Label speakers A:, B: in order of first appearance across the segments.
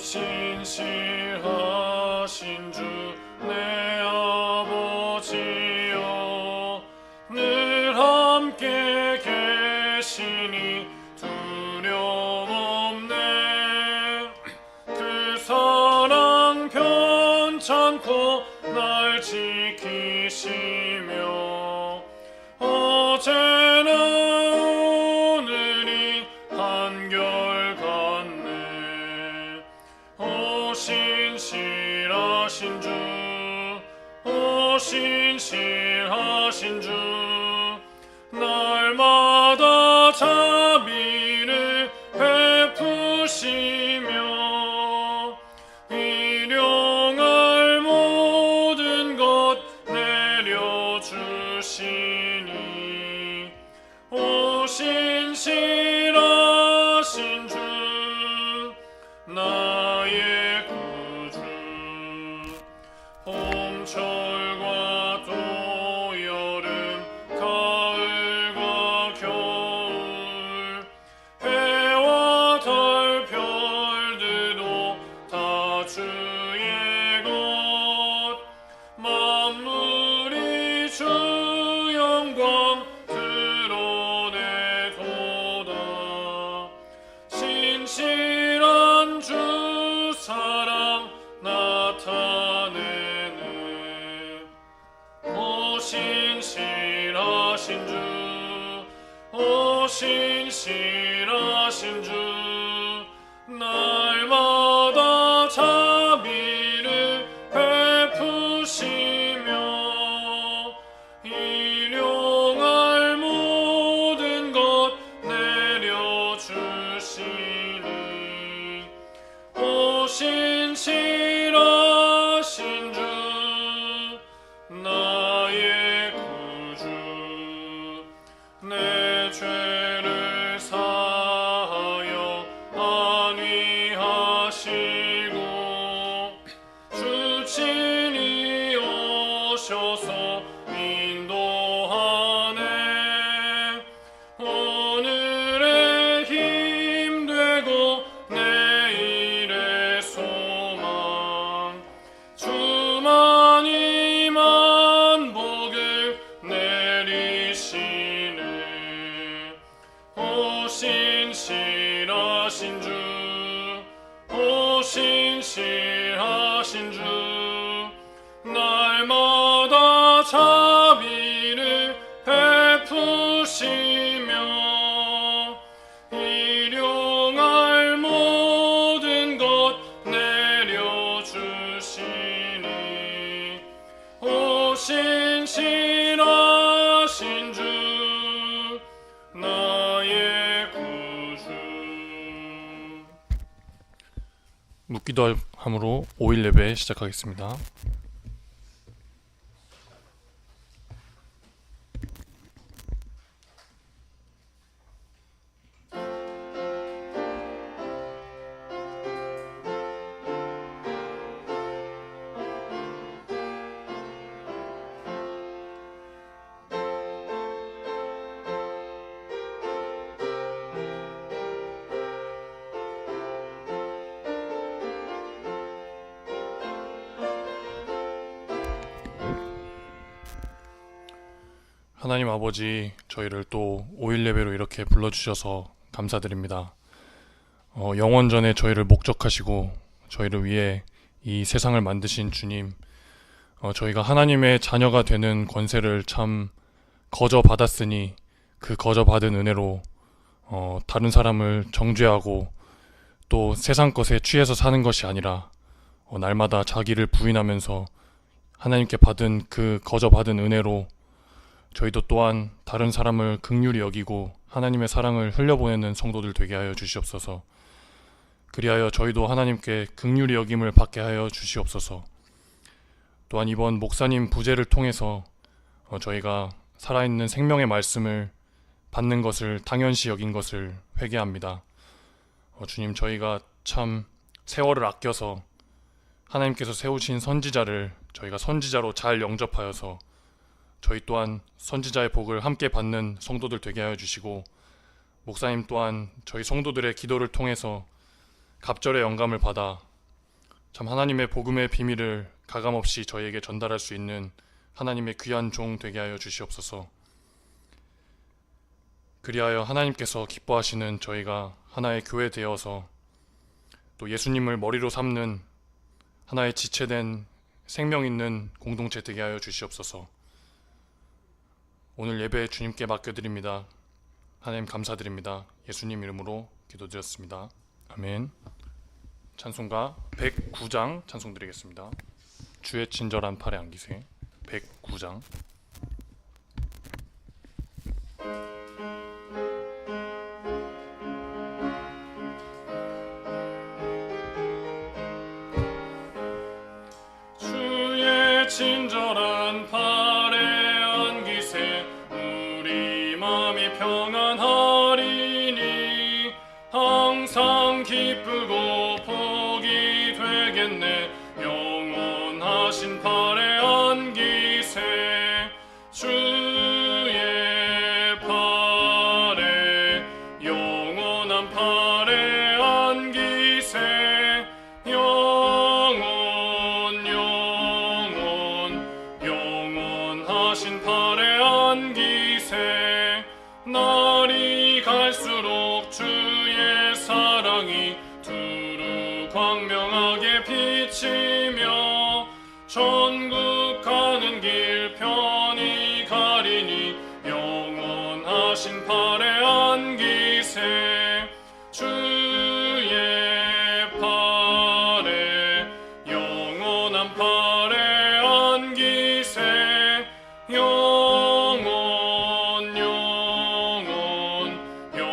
A: 신실하신 주 내 아버지여, 늘 함께 계시니 두려움 없네. 그 사랑 편찮고 날 지키시며 어제나 오늘이 한결같네. 오 신실하신 주, 오 신실하신 주, 날마다 자비를 베푸시며 일용할 모든 것 내려주시니 오 신실하신 주, 나의 구주. 봄철과 또 여름, 가을과 겨울, 해와 달 별들도 다 주의 것. 만물이 주 영광 드러내도다. 신실한 주 사랑 나타내네. 오 신실하신 주, 오 신실하신 주, 날마다 자비를 베푸시며 일용할 모든 것 내려주시니 오 신실하신 주, 나의 구주. 내 죄를 사하여 안위하시고 주 친히 오셔서 인도하네. 오늘의 힘 되고 내일의 소망, 주만이만 복을 내리시네. 오 신실하신 주, 오 신실하신 주, 날마다 자비를 베푸시며 일용할 모든 것 내려주시니 오 신실하신 주, 나의 구주. 묻기도 함으로 5일 예배 시작하겠습니다. 하나님 아버지, 저희를 또 5일 예배로 이렇게 불러주셔서 감사드립니다. 영원전에 저희를 목적하시고 저희를 위해 이 세상을 만드신 주님, 저희가 하나님의 자녀가 되는 권세를 참 거저 받았으니 그 거저 받은 은혜로 다른 사람을 정죄하고 또 세상 것에 취해서 사는 것이 아니라 날마다 자기를 부인하면서 하나님께 받은 그 거저 받은 은혜로 저희도 또한 다른 사람을 긍휼히 여기고 하나님의 사랑을 흘려보내는 성도들 되게 하여 주시옵소서. 그리하여 저희도 하나님께 긍휼히 여김을 받게 하여 주시옵소서. 또한 이번 목사님 부제를 통해서 저희가 살아있는 생명의 말씀을 받는 것을 당연시 여긴 것을 회개합니다. 주님, 저희가 참 세월을 아껴서 하나님께서 세우신 선지자를 저희가 선지자로 잘 영접하여서 저희 또한 선지자의 복을 함께 받는 성도들 되게 하여 주시고, 목사님 또한 저희 성도들의 기도를 통해서 갑절의 영감을 받아 참 하나님의 복음의 비밀을 가감없이 저희에게 전달할 수 있는 하나님의 귀한 종 되게 하여 주시옵소서. 그리하여 하나님께서 기뻐하시는 저희가 하나의 교회 되어서 또 예수님을 머리로 삼는 하나의 지체된 생명 있는 공동체 되게 하여 주시옵소서. 오늘 예배 주님께 맡겨드립니다. 하나님 감사드립니다. 예수님 이름으로 기도드렸습니다. 아멘. 찬송가 109장 찬송드리겠습니다. 주의 친절한 팔에 안기세. 109장. 주의 친절한 팔에 안기세. 우리 마음이 평안하리니 항상 기쁘고 복이 되겠네. 영원하신 팔에 안기세. 주의 팔에 영원한 팔에 안기세. 영원하신 팔에 안기세. 날이 갈수록 주의 사랑이 두루 광명하게 비치며 천국 가는 길 편히 가리니 영원하신 팔에 안기세. 주의 팔에 영원한 팔에 안기세.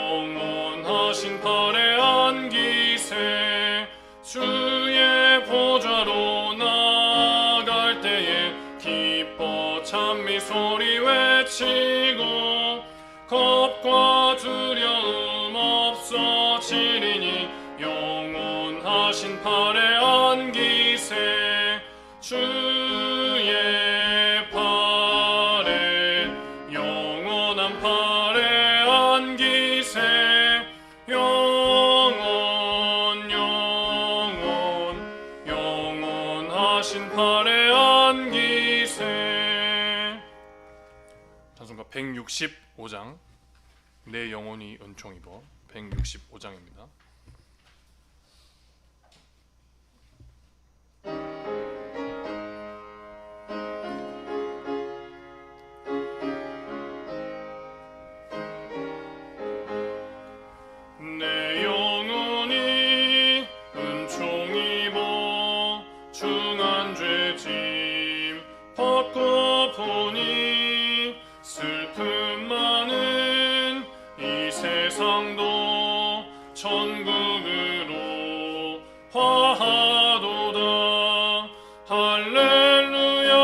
A: 영원하신 팔에 안기세. 주의 보좌로 나갈 때에 기뻐 찬미 소리 외치고 겁과 두려움 없어지리니 영원하신 팔에 안기세. 주의 팔에 영원한 팔에 안기세. 영원하신 팔에 안기세. 찬송가 165장. 내 영혼이 은총 입어. 165장입니다. 내 영혼이 은총 입어 중한 죄짐 벗고 보니 슬픔 많은 이 세상도 천국으로 화하도다. 할렐루야.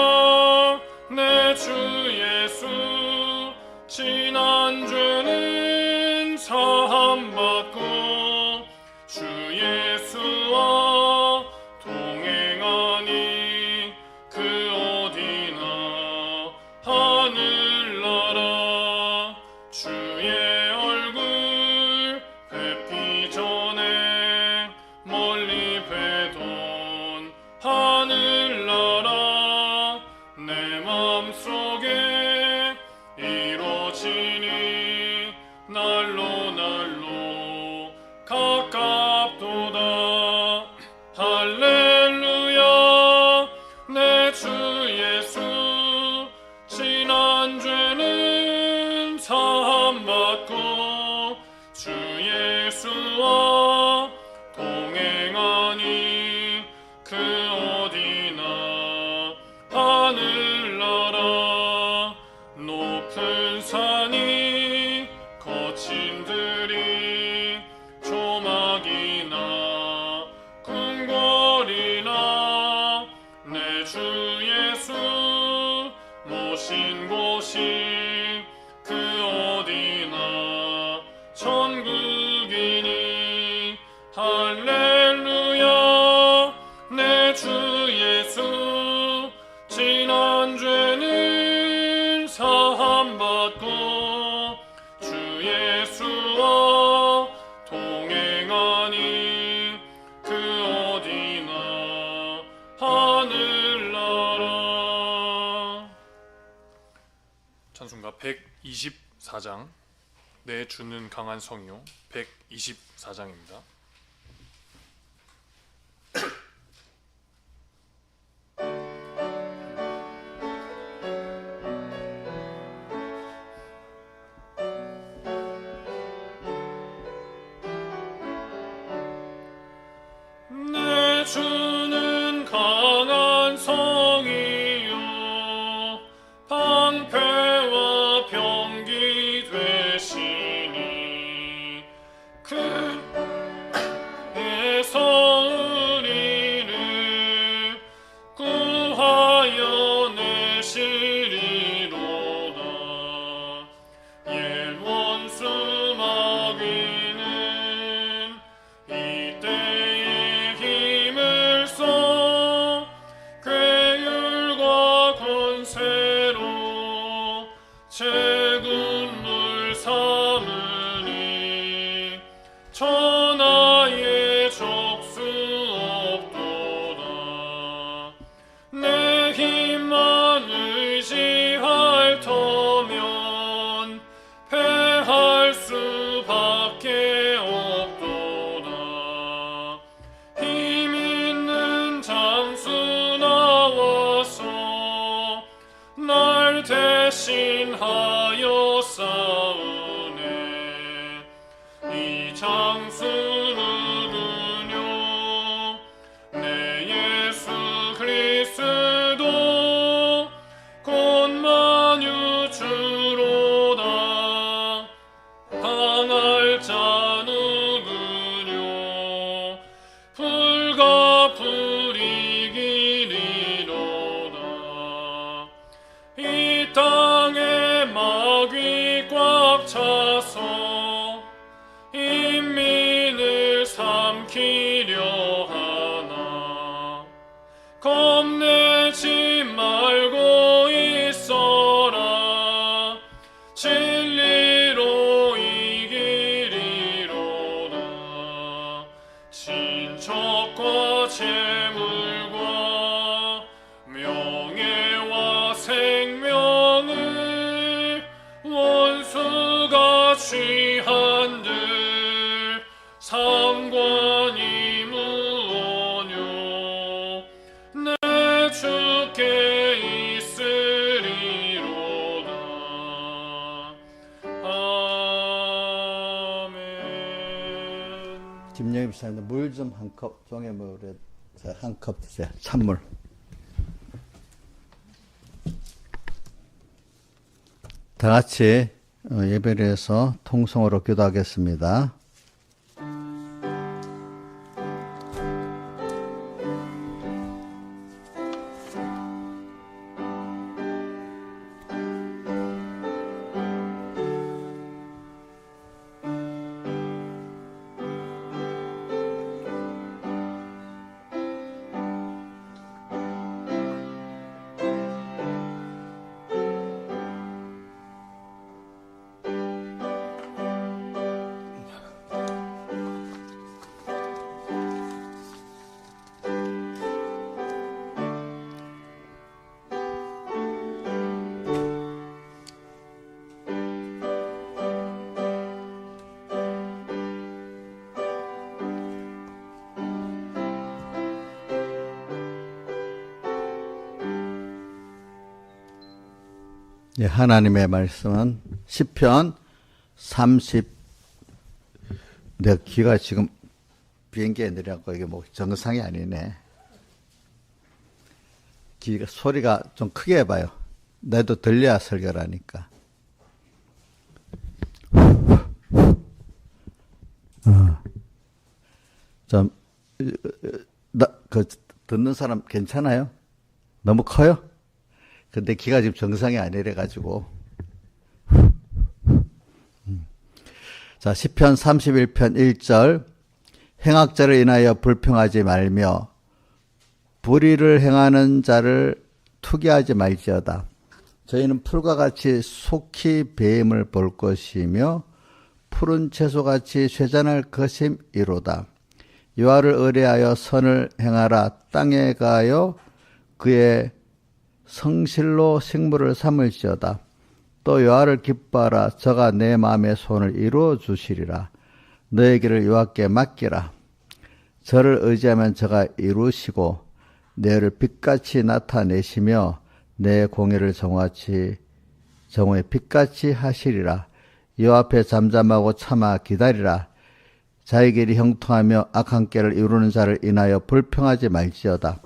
A: 내 주 예수 지난 죄는 사함받고 주 예수와 동행하니 그 어디나 하늘나라. 주의 얼굴 뵙기 전에 멀리 뵈던 하늘나라. 내 맘속에 이루어지니 날로 날로 가깝도다. 할렐루야. 내 주 예수 지난 죄는 사함받고 주 예수와 동행하니 그 어디나 하늘나라. 높은 산이 거친 들이 조막이나 궁궐이나 내 주 예수 모신 곳이 그 어디나 천국이니. 할렐루야. 내 주 예수 지난 죄는 사함받고 주 예수와 동행하니 그 어디나 124장 내 주는 강한 성이요 124장입니다. 내 주는 강한 성이요 방패와 병기 되시니 그에서 우리를 구하여 내시리로다. 옛 원수 마귀는 이때에 힘을 써 괴율과 권세로 제군물 삼으니 천하의 적수 없도다. 내 힘만 의지할 터면 패할 수밖에 없도다. 힘 있는 장수 나와서 날 대신하여 싸우네. 이 장수 누구뇨? 내 예수 그리스도 곧 만유주로다. 당할 자 누구뇨? 불과 불이기리로다. 이 땅에 마귀 꽉 차서 인민을 삼키려 하나. 겁내지 말고 있어라. 진리로 이기리로다. 친척과 재물과 명예와 생명을 원수가 취한들 상관이 무엇뇨? 내 주께 있으리로다. 아멘.
B: 김영희 집사님 물 좀 한 컵, 종에 물에 한 컵 주세요. 찬물. 다 같이 예배를 해서 통성으로 기도하겠습니다. 예, 하나님의 말씀은 시편 30. 내 귀가 지금 비행기에 내려갖고 이게 뭐 정상이 아니네. 귀가 소리가 좀 크게 해봐요. 나도 들려야 설교를 하니까. 좀 듣는 사람 괜찮아요? 너무 커요? 근데 귀가 지금 정상이 아니래 가지고. 자, 시편 31편 1절. 행악자를 인하여 불평하지 말며 불의를 행하는 자를 투기하지 말지어다. 저희는 풀과 같이 속히 배임을 볼 것이며 푸른 채소같이 쇠잔할 것임이로다. 여호와를 의뢰하여 선을 행하라. 땅에 가여 그의 성실로 식물을 삼을지어다. 또 여호와를 기뻐하라. 저가 내 마음의 소원을 이루어 주시리라. 너의 길을 여호와께 맡기라. 저를 의지하면 저가 이루시고 너를 빛같이 나타내시며 내 공의를 정오의 빛같이 하시리라. 여호와 앞에 잠잠하고 참아 기다리라. 자의 길이 형통하며 악한 길을 이루는 자를 인하여 불평하지 말지어다.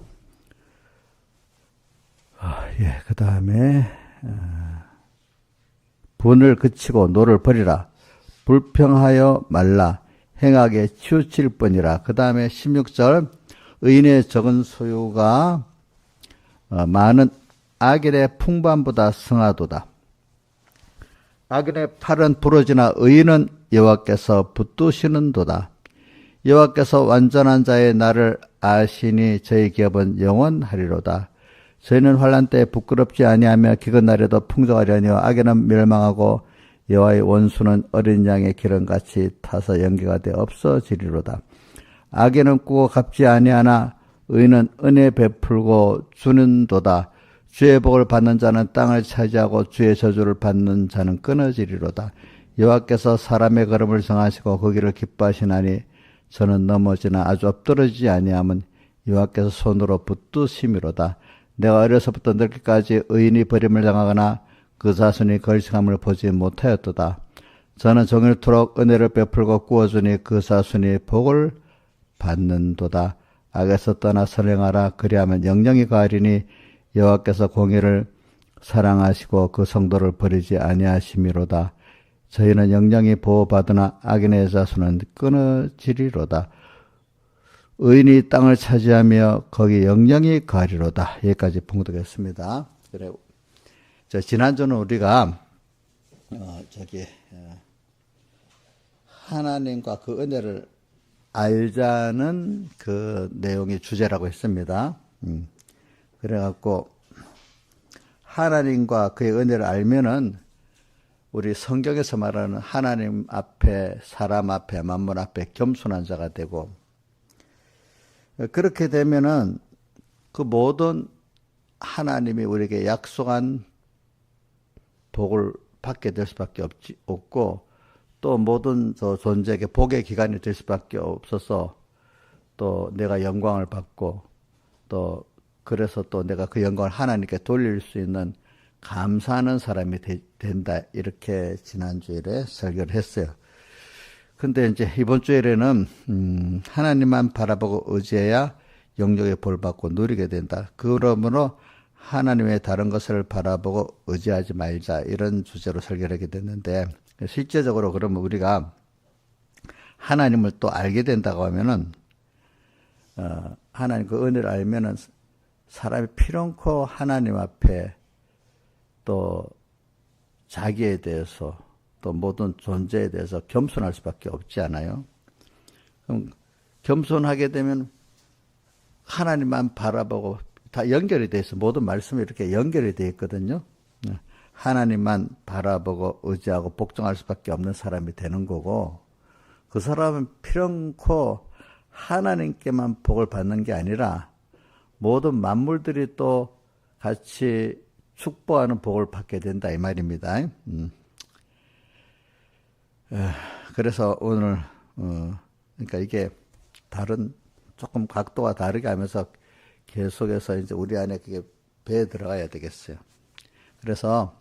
B: 그 다음에 분을 그치고 노를 버리라. 불평하여 말라. 행악에 치우칠 뿐이라. 그 다음에 16절 의인의 적은 소유가 많은 악인의 풍부함보다 승하도다. 악인의 팔은 부러지나 의인은 여호와께서 붙드시는도다. 여호와께서 완전한 자의 날을 아시니 저희 기업은 영원하리로다. 저희는 환난 때에 부끄럽지 아니하며 기근 날에도 풍성하려니와 악인은 멸망하고 여호와의 원수는 어린 양의 기름같이 타서 연기가 되어 없어지리로다. 악인은 꾸고 갚지 아니하나 의인은 은혜 베풀고 주는도다. 주의 복을 받는 자는 땅을 차지하고 주의 저주를 받는 자는 끊어지리로다. 여호와께서 사람의 걸음을 정하시고 그 길을 기뻐하시나니 저는 넘어지나 아주 엎드러지지 아니함은 여호와께서 손으로 붙드심이로다. 내가 어려서부터 늙기까지 의인이 버림을 당하거나 그 자손이 걸식함을 보지 못하였도다. 저는 종일토록 은혜를 베풀고 구워주니 그 자손이 복을 받는도다. 악에서 떠나 선행하라. 그리하면 영영이 가리니 여호와께서 공의를 사랑하시고 그 성도를 버리지 아니하심이로다. 저희는 영영이 보호받으나 악인의 자손은 끊어지리로다. 의인이 땅을 차지하며 거기 영영이 가리로다. 여기까지 봉독했습니다. 그래, 지난주는 우리가 하나님과 그 은혜를 알자는 그 내용이 주제라고 했습니다. 그래갖고 하나님과 그의 은혜를 알면은 우리 성경에서 말하는 하나님 앞에, 사람 앞에, 만물 앞에 겸손한 자가 되고, 그렇게 되면은 그 모든 하나님이 우리에게 약속한 복을 받게 될 수밖에 없고, 또 모든 존재에게 복의 기간이 될 수밖에 없어서 또 내가 영광을 받고 또 그래서 또 내가 그 영광을 하나님께 돌릴 수 있는 감사하는 사람이 된다. 이렇게 지난주일에 설교를 했어요. 근데 이제 이번 주일에는 하나님만 바라보고 의지해야 영적의 볼 받고 누리게 된다. 그러므로 하나님의 다른 것을 바라보고 의지하지 말자. 이런 주제로 설교를 하게 됐는데, 실제적으로 그러면 우리가 하나님을 또 알게 된다고 하면은, 하나님 그 은혜를 알면은 사람이 필연코 하나님 앞에 또 자기에 대해서 또 모든 존재에 대해서 겸손할 수밖에 없지 않아요? 그럼 겸손하게 되면 하나님만 바라보고 다 연결이 돼 있어. 모든 말씀이 이렇게 연결이 돼 있거든요. 하나님만 바라보고 의지하고 복종할 수밖에 없는 사람이 되는 거고, 그 사람은 필연코 하나님께만 복을 받는 게 아니라 모든 만물들이 또 같이 축복하는 복을 받게 된다 이 말입니다. 그래서 오늘 그러니까 이게 다른 조금 각도가 다르게 하면서 계속해서 이제 우리 안에 그게 배에 들어가야 되겠어요. 그래서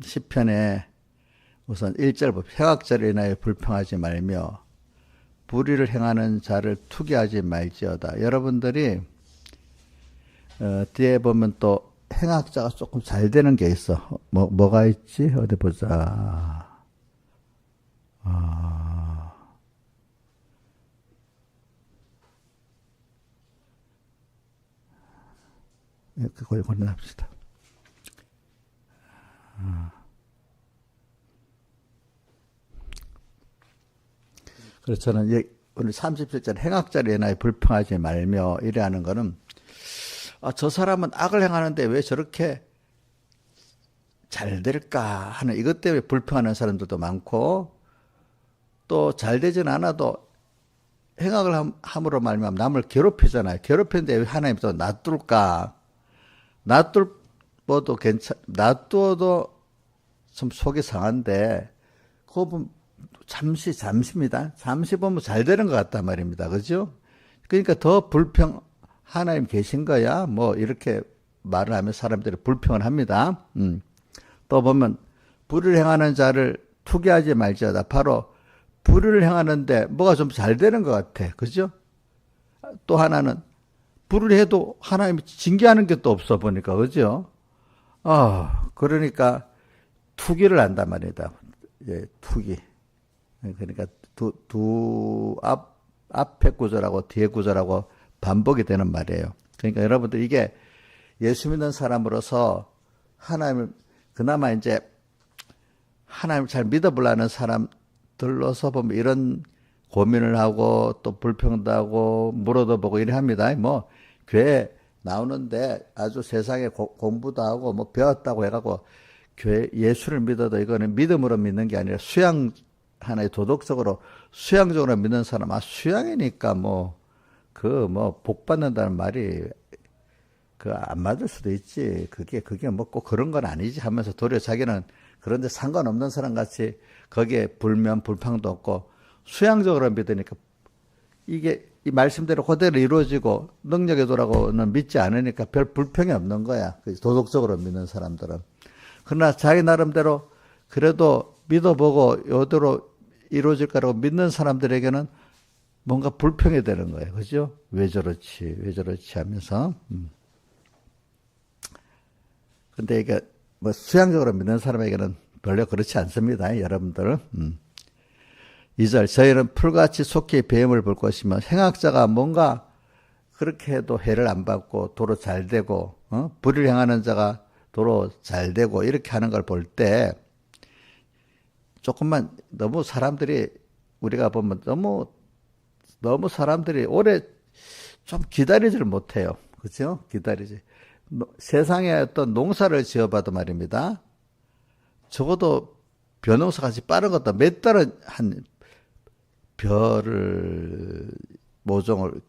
B: 시편에 우선 1절 행악자를 인하여 불평하지 말며 불의를 행하는 자를 투기하지 말지어다. 여러분들이 뒤에 보면 또 행악자가 조금 잘 되는 게 있어. 뭐가 있지? 어디 보자. 그걸 권합시다. 그래서 저는 오늘 37절 행악자를 인하여 불평하지 말며 이래 하는 거는, 저 사람은 악을 행하는데 왜 저렇게 잘 될까 하는 이것 때문에 불평하는 사람들도 많고, 또 잘 되진 않아도 행악을 함으로 말미암아 남을 괴롭히잖아요. 괴롭히는데 왜 하나님 또 놔둘까? 놔둘 놔둬도 놔둬도 좀 속이 상한데, 그거 보면 잠시입니다. 잠시 보면 잘 되는 것 같단 말입니다. 그죠? 그러니까 더 하나님 계신 거야. 뭐, 이렇게 말을 하면 사람들이 불평을 합니다. 또 보면, 불을 행하는 자를 투기하지 말지어다. 바로, 불을 행하는데 뭐가 좀 잘 되는 것 같아. 그죠? 또 하나는, 불을 해도 하나님이 징계하는 게 또 없어 보니까. 그죠? 그러니까, 투기를 한단 말이다. 예, 투기. 그러니까 앞에 구절하고 뒤에 구절하고 반복이 되는 말이에요. 그러니까 여러분들 이게 예수 믿는 사람으로서 하나님을 그나마 이제 하나님을 잘 믿어보려는 사람들로서 보면 이런 고민을 하고 또 불평도 하고 물어도 보고 이래 합니다. 뭐 교회 나오는데 아주 세상에 공부도 하고 뭐 배웠다고 해갖고 교회 예수를 믿어도 이거는 믿음으로 믿는 게 아니라 하나의 도덕적으로 수양적으로 믿는 사람, 수양이니까 복 받는다는 말이 안 맞을 수도 있지. 그게 뭐 꼭 그런 건 아니지 하면서 도리어 자기는 그런데 상관없는 사람 같이 거기에 불평도 없고 수양적으로 믿으니까 이게 이 말씀대로 그대로 이루어지고 능력의 도라고는 믿지 않으니까 별 불평이 없는 거야. 도덕적으로 믿는 사람들은. 그러나 자기 나름대로 그래도 믿어보고 이대로 이루어질 거라고 믿는 사람들에게는 뭔가 불평이 되는 거예요. 그죠? 왜 저렇지 하면서. 근데 이게 뭐 수양적으로 믿는 사람에게는 별로 그렇지 않습니다. 여러분들. 2절, 저희는 풀같이 속히 배임을 볼 것이며 행악자가 뭔가 그렇게 해도 해를 안 받고 도로 잘 되고, 불을 행하는 자가 도로 잘 되고 이렇게 하는 걸 볼 때 조금만 너무 사람들이 우리가 보면 너무 사람들이 오래 좀 기다리지를 못해요. 그렇죠? 기다리지. 세상에 어떤 농사를 지어봐도 말입니다. 적어도 벼농사같이 빠른 것도 몇 달은 한 벼를 모종을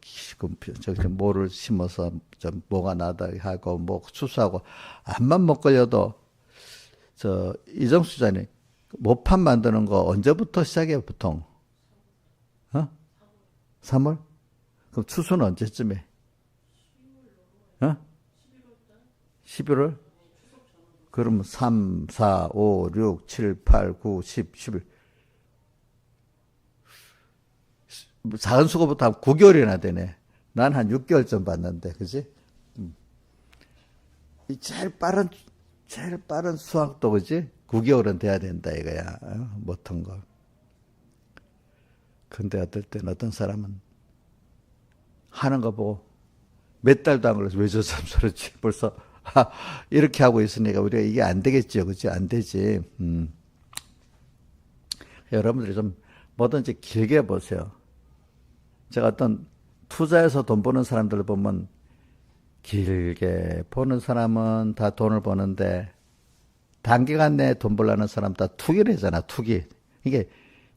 B: 모를 심어서 좀 뭐가 나다 하고 뭐 추수하고 암만 못 걸려도 이정수 자님 모판 만드는 거 언제부터 시작해요 보통? 3월? 그럼 추수는 언제쯤에? 11월? 그러면 3, 4, 5, 6, 7, 8, 9, 10, 11. 작은 수고부터 한 9개월이나 되네. 난 한 6개월쯤 봤는데, 그지? 이 제일 빠른 수학도, 그지? 9개월은 돼야 된다, 이거야. 못한 거. 근데 어떤 사람은 하는 거 보고 몇 달도 안 걸려서 왜 저 사람 저렇지? 벌써, 이렇게 하고 있으니까 우리가 이게 안 되겠죠, 그지? 안 되지. 여러분들이 좀 뭐든지 길게 보세요. 제가 어떤 투자해서 돈 버는 사람들을 보면 길게 보는 사람은 다 돈을 버는데 단기간 내에 돈 벌려는 사람 다 투기를 하잖아, 투기. 이게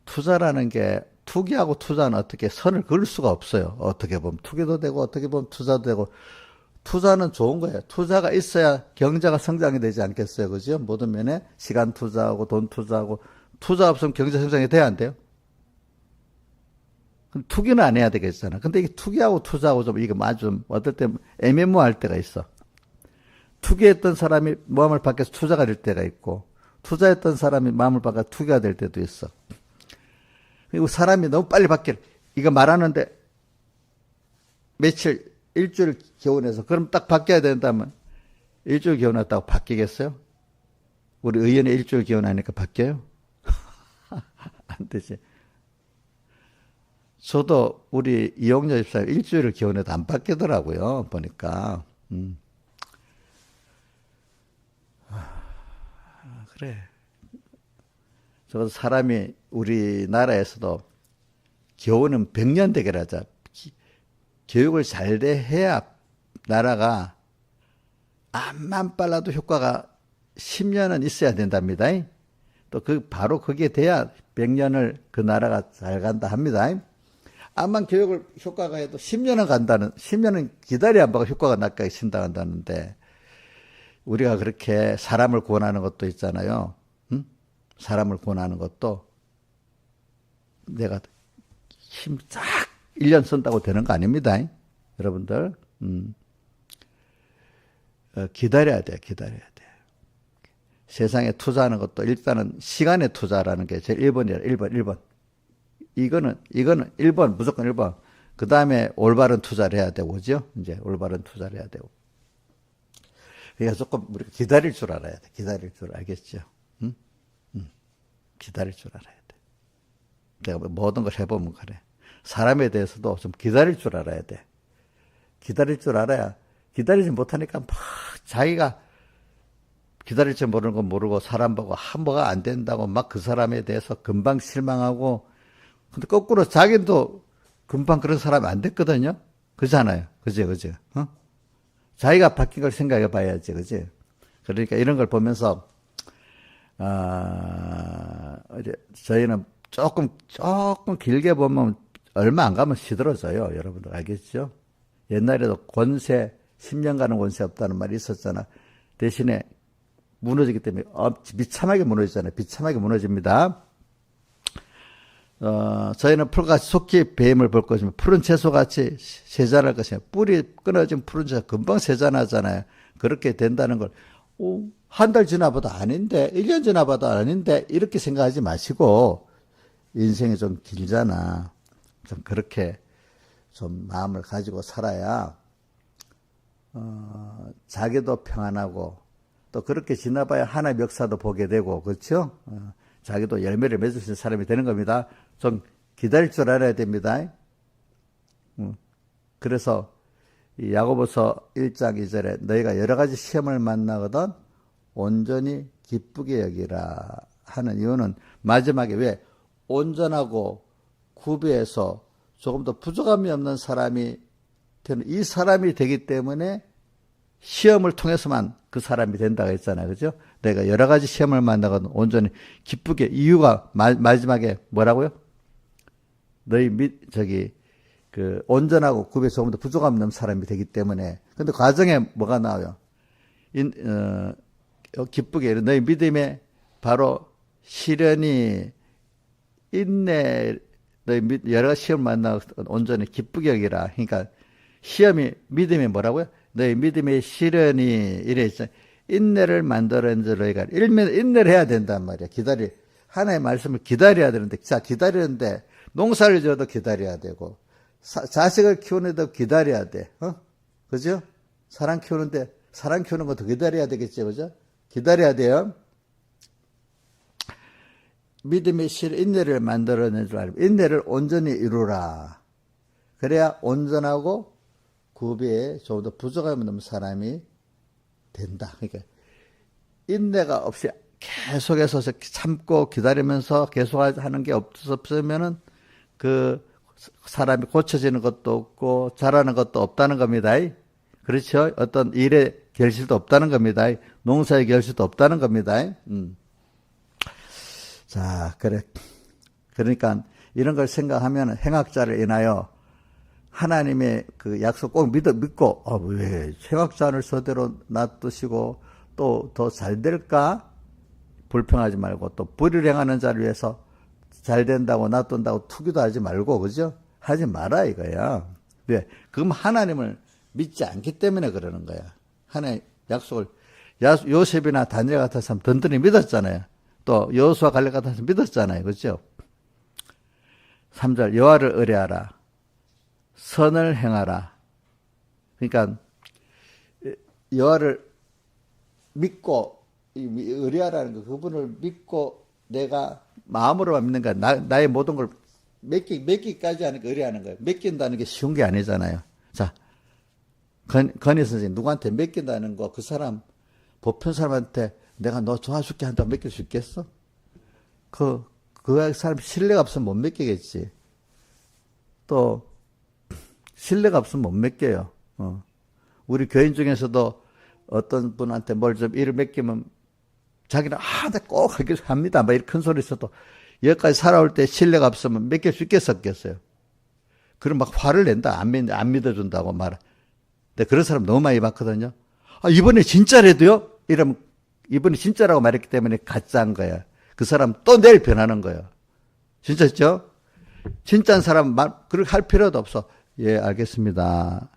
B: 투자라는 게 투기하고 투자는 어떻게 선을 그을 수가 없어요. 어떻게 보면 투기도 되고 어떻게 보면 투자도 되고 투자는 좋은 거예요. 투자가 있어야 경제가 성장이 되지 않겠어요. 그죠? 모든 면에 시간 투자하고 돈 투자하고 투자 없으면 경제 성장이 돼야 안 돼요? 투기는 안 해야 되겠잖아. 근데 이게 투기하고 투자하고 좀 이게 좀 어떨 때 애매모호할 때가 있어. 투기했던 사람이 마음을 바뀌어서 투자가 될 때가 있고 투자했던 사람이 마음을 바꿔 투기가 될 때도 있어. 그리고 사람이 너무 빨리 바뀌어. 이거 말하는데 일주일 개원해서 그럼 딱 바뀌어야 된다면 일주일 개원했다고 바뀌겠어요? 우리 의원이 일주일 개원하니까 바뀌어요? 안 되지. 저도 우리 이용녀 집사님 일주일을 기원해도 안 바뀌더라고요. 보니까. 그래. 적어도 사람이 우리나라에서도 교훈은 100년 되게 하자. 교육을 잘 해야 나라가 암만 빨라도 효과가 10년은 있어야 된답니다. 또 바로 그게 돼야 100년을 그 나라가 잘 간다 합니다. 암만 교육을 효과가 해도 10년은 기다려야 효과가 나까지 신당한다는데 우리가 그렇게 사람을 구원하는 것도 있잖아요. 응? 사람을 구원하는 것도 내가 힘 쫙 1년 쓴다고 되는 거 아닙니다. 여러분들. 기다려야 돼. 세상에 투자하는 것도 일단은 시간에 투자라는 게 제일 1번이라 1번. 이거는 1번, 무조건 1번. 그 다음에 올바른 투자를 해야 되고, 그죠? 이제 올바른 투자를 해야 되고. 그러니까 조금 우리가 기다릴 줄 알아야 돼. 기다릴 줄 알겠죠? 응? 기다릴 줄 알아야 돼. 내가 모든 걸 해보면 그래. 사람에 대해서도 좀 기다릴 줄 알아야 돼. 기다릴 줄 알아야, 기다리지 못하니까 막 자기가 기다릴 줄 모르는 건 모르고 사람 보고 뭐가 안 된다고 막 그 사람에 대해서 금방 실망하고, 근데 거꾸로 자기도 금방 그런 사람이 안 됐거든요? 그잖아요. 그죠? 어? 자기가 바뀐 걸 생각해 봐야지. 그지? 그러니까 이런 걸 보면서, 이제 저희는 조금 길게 보면 얼마 안 가면 시들어져요. 여러분들 알겠죠? 옛날에도 권세, 10년간은 권세 없다는 말이 있었잖아. 대신에 무너지기 때문에 비참하게 무너지잖아요. 비참하게 무너집니다. 저희는 풀같이 속히 뱀을 볼 것이며 푸른 채소같이 세잔할 것이며 뿌리 끊어진 푸른 채소 금방 세잔하잖아요. 그렇게 된다는 걸 한 달 지나봐도 아닌데 1년 지나봐도 아닌데 이렇게 생각하지 마시고 인생이 좀 길잖아. 좀 그렇게 좀 마음을 가지고 살아야 자기도 평안하고 또 그렇게 지나봐야 하나의 역사도 보게 되고 그렇죠? 자기도 열매를 맺을 수 있는 사람이 되는 겁니다. 좀 기다릴 줄 알아야 됩니다. 그래서 이 야고보서 1장 2절에 너희가 여러 가지 시험을 만나거든 온전히 기쁘게 여기라 하는 이유는 마지막에 왜 온전하고 구비해서 조금 더 부족함이 없는 사람이 되는 이 사람이 되기 때문에 시험을 통해서만 그 사람이 된다고 했잖아요. 그죠? 내가 여러 가지 시험을 만나거든 온전히 기쁘게 이유가 마지막에 뭐라고요? 너희 온전하고 구비해서 조금 더 부족함 없는 사람이 되기 때문에 근데 과정에 뭐가 나와요? 기쁘게 너희 믿음에 바로 시련이 인내 너희 여러 가지 시험을 만나거든 온전히 기쁘게 여기라. 그러니까 시험이 믿음이 뭐라고요? 너희 믿음의 시련이 이래 있어 인내를 만들어낸 줄 너희가 인내를 해야 된단 말이야. 하나의 말씀을 기다려야 되는데 자 기다리는데 농사를 지어도 기다려야 되고 자식을 키우는데도 기다려야 돼. 그죠? 사람 키우는 것도 기다려야 되겠죠. 그죠? 기다려야 돼요. 믿음의 인내를 만들어낸 줄 알고 인내를 온전히 이루라. 그래야 온전하고 구비에 좀 더 부족함이 없는 사람이 된다. 그러니까 인내가 없이 계속해서 참고 기다리면서 계속 하는 게 없으면은 그 사람이 고쳐지는 것도 없고 잘하는 것도 없다는 겁니다. 그렇죠? 어떤 일의 결실도 없다는 겁니다. 농사의 결실도 없다는 겁니다. 자, 그래. 그러니까 이런 걸 생각하면 행악자를 인하여 하나님의 그 약속 꼭 믿고, 왜 행악자를 서대로 놔두시고 또 더 잘 될까? 불평하지 말고 또 불의를 행하는 자를 위해서 잘 된다고 놔둔다고 투기도 하지 말고, 그죠? 하지 마라 이거야. 왜? 그럼 하나님을 믿지 않기 때문에 그러는 거야. 하나님 약속을, 요셉이나 다니엘 같은 사람 든든히 믿었잖아요. 또 여호수아 갈렙 같은 사람 믿었잖아요. 그죠? 3절 여호와를 의뢰하라. 선을 행하라. 그러니까 여호와를 믿고 의뢰하라는 거 그분을 믿고 내가 마음으로만 믿는 거야. 나의 모든 걸 맡기까지 하는 거 의뢰하는 거예요. 맡긴다는 게 쉬운 게 아니잖아요. 자, 건희 선생님 누구한테 맡긴다는 거 그 사람 보편 사람한테 내가 너 도와줄게 한다고 맡길 수 있겠어? 그 사람 신뢰가 없으면 못 맡기겠지. 또 신뢰가 없으면 못 맡겨요. 우리 교인 중에서도 어떤 분한테 뭘 좀 일을 맡기면 자기는 내가 꼭 하기로 합니다. 막 이렇게 큰 소리 있어도 여기까지 살아올 때 신뢰가 없으면 맡길 수 있겠었겠어요. 그럼 막 화를 낸다. 안 믿어준다고 말해. 근데 그런 사람 너무 많이 봤거든요. 이번에 진짜래도요? 이러면 이분이 진짜라고 말했기 때문에 가짜인 거야. 그 사람 또 내일 변하는 거예요. 진짜죠? 진짜인 사람 그렇게 할 필요도 없어. 예, 알겠습니다.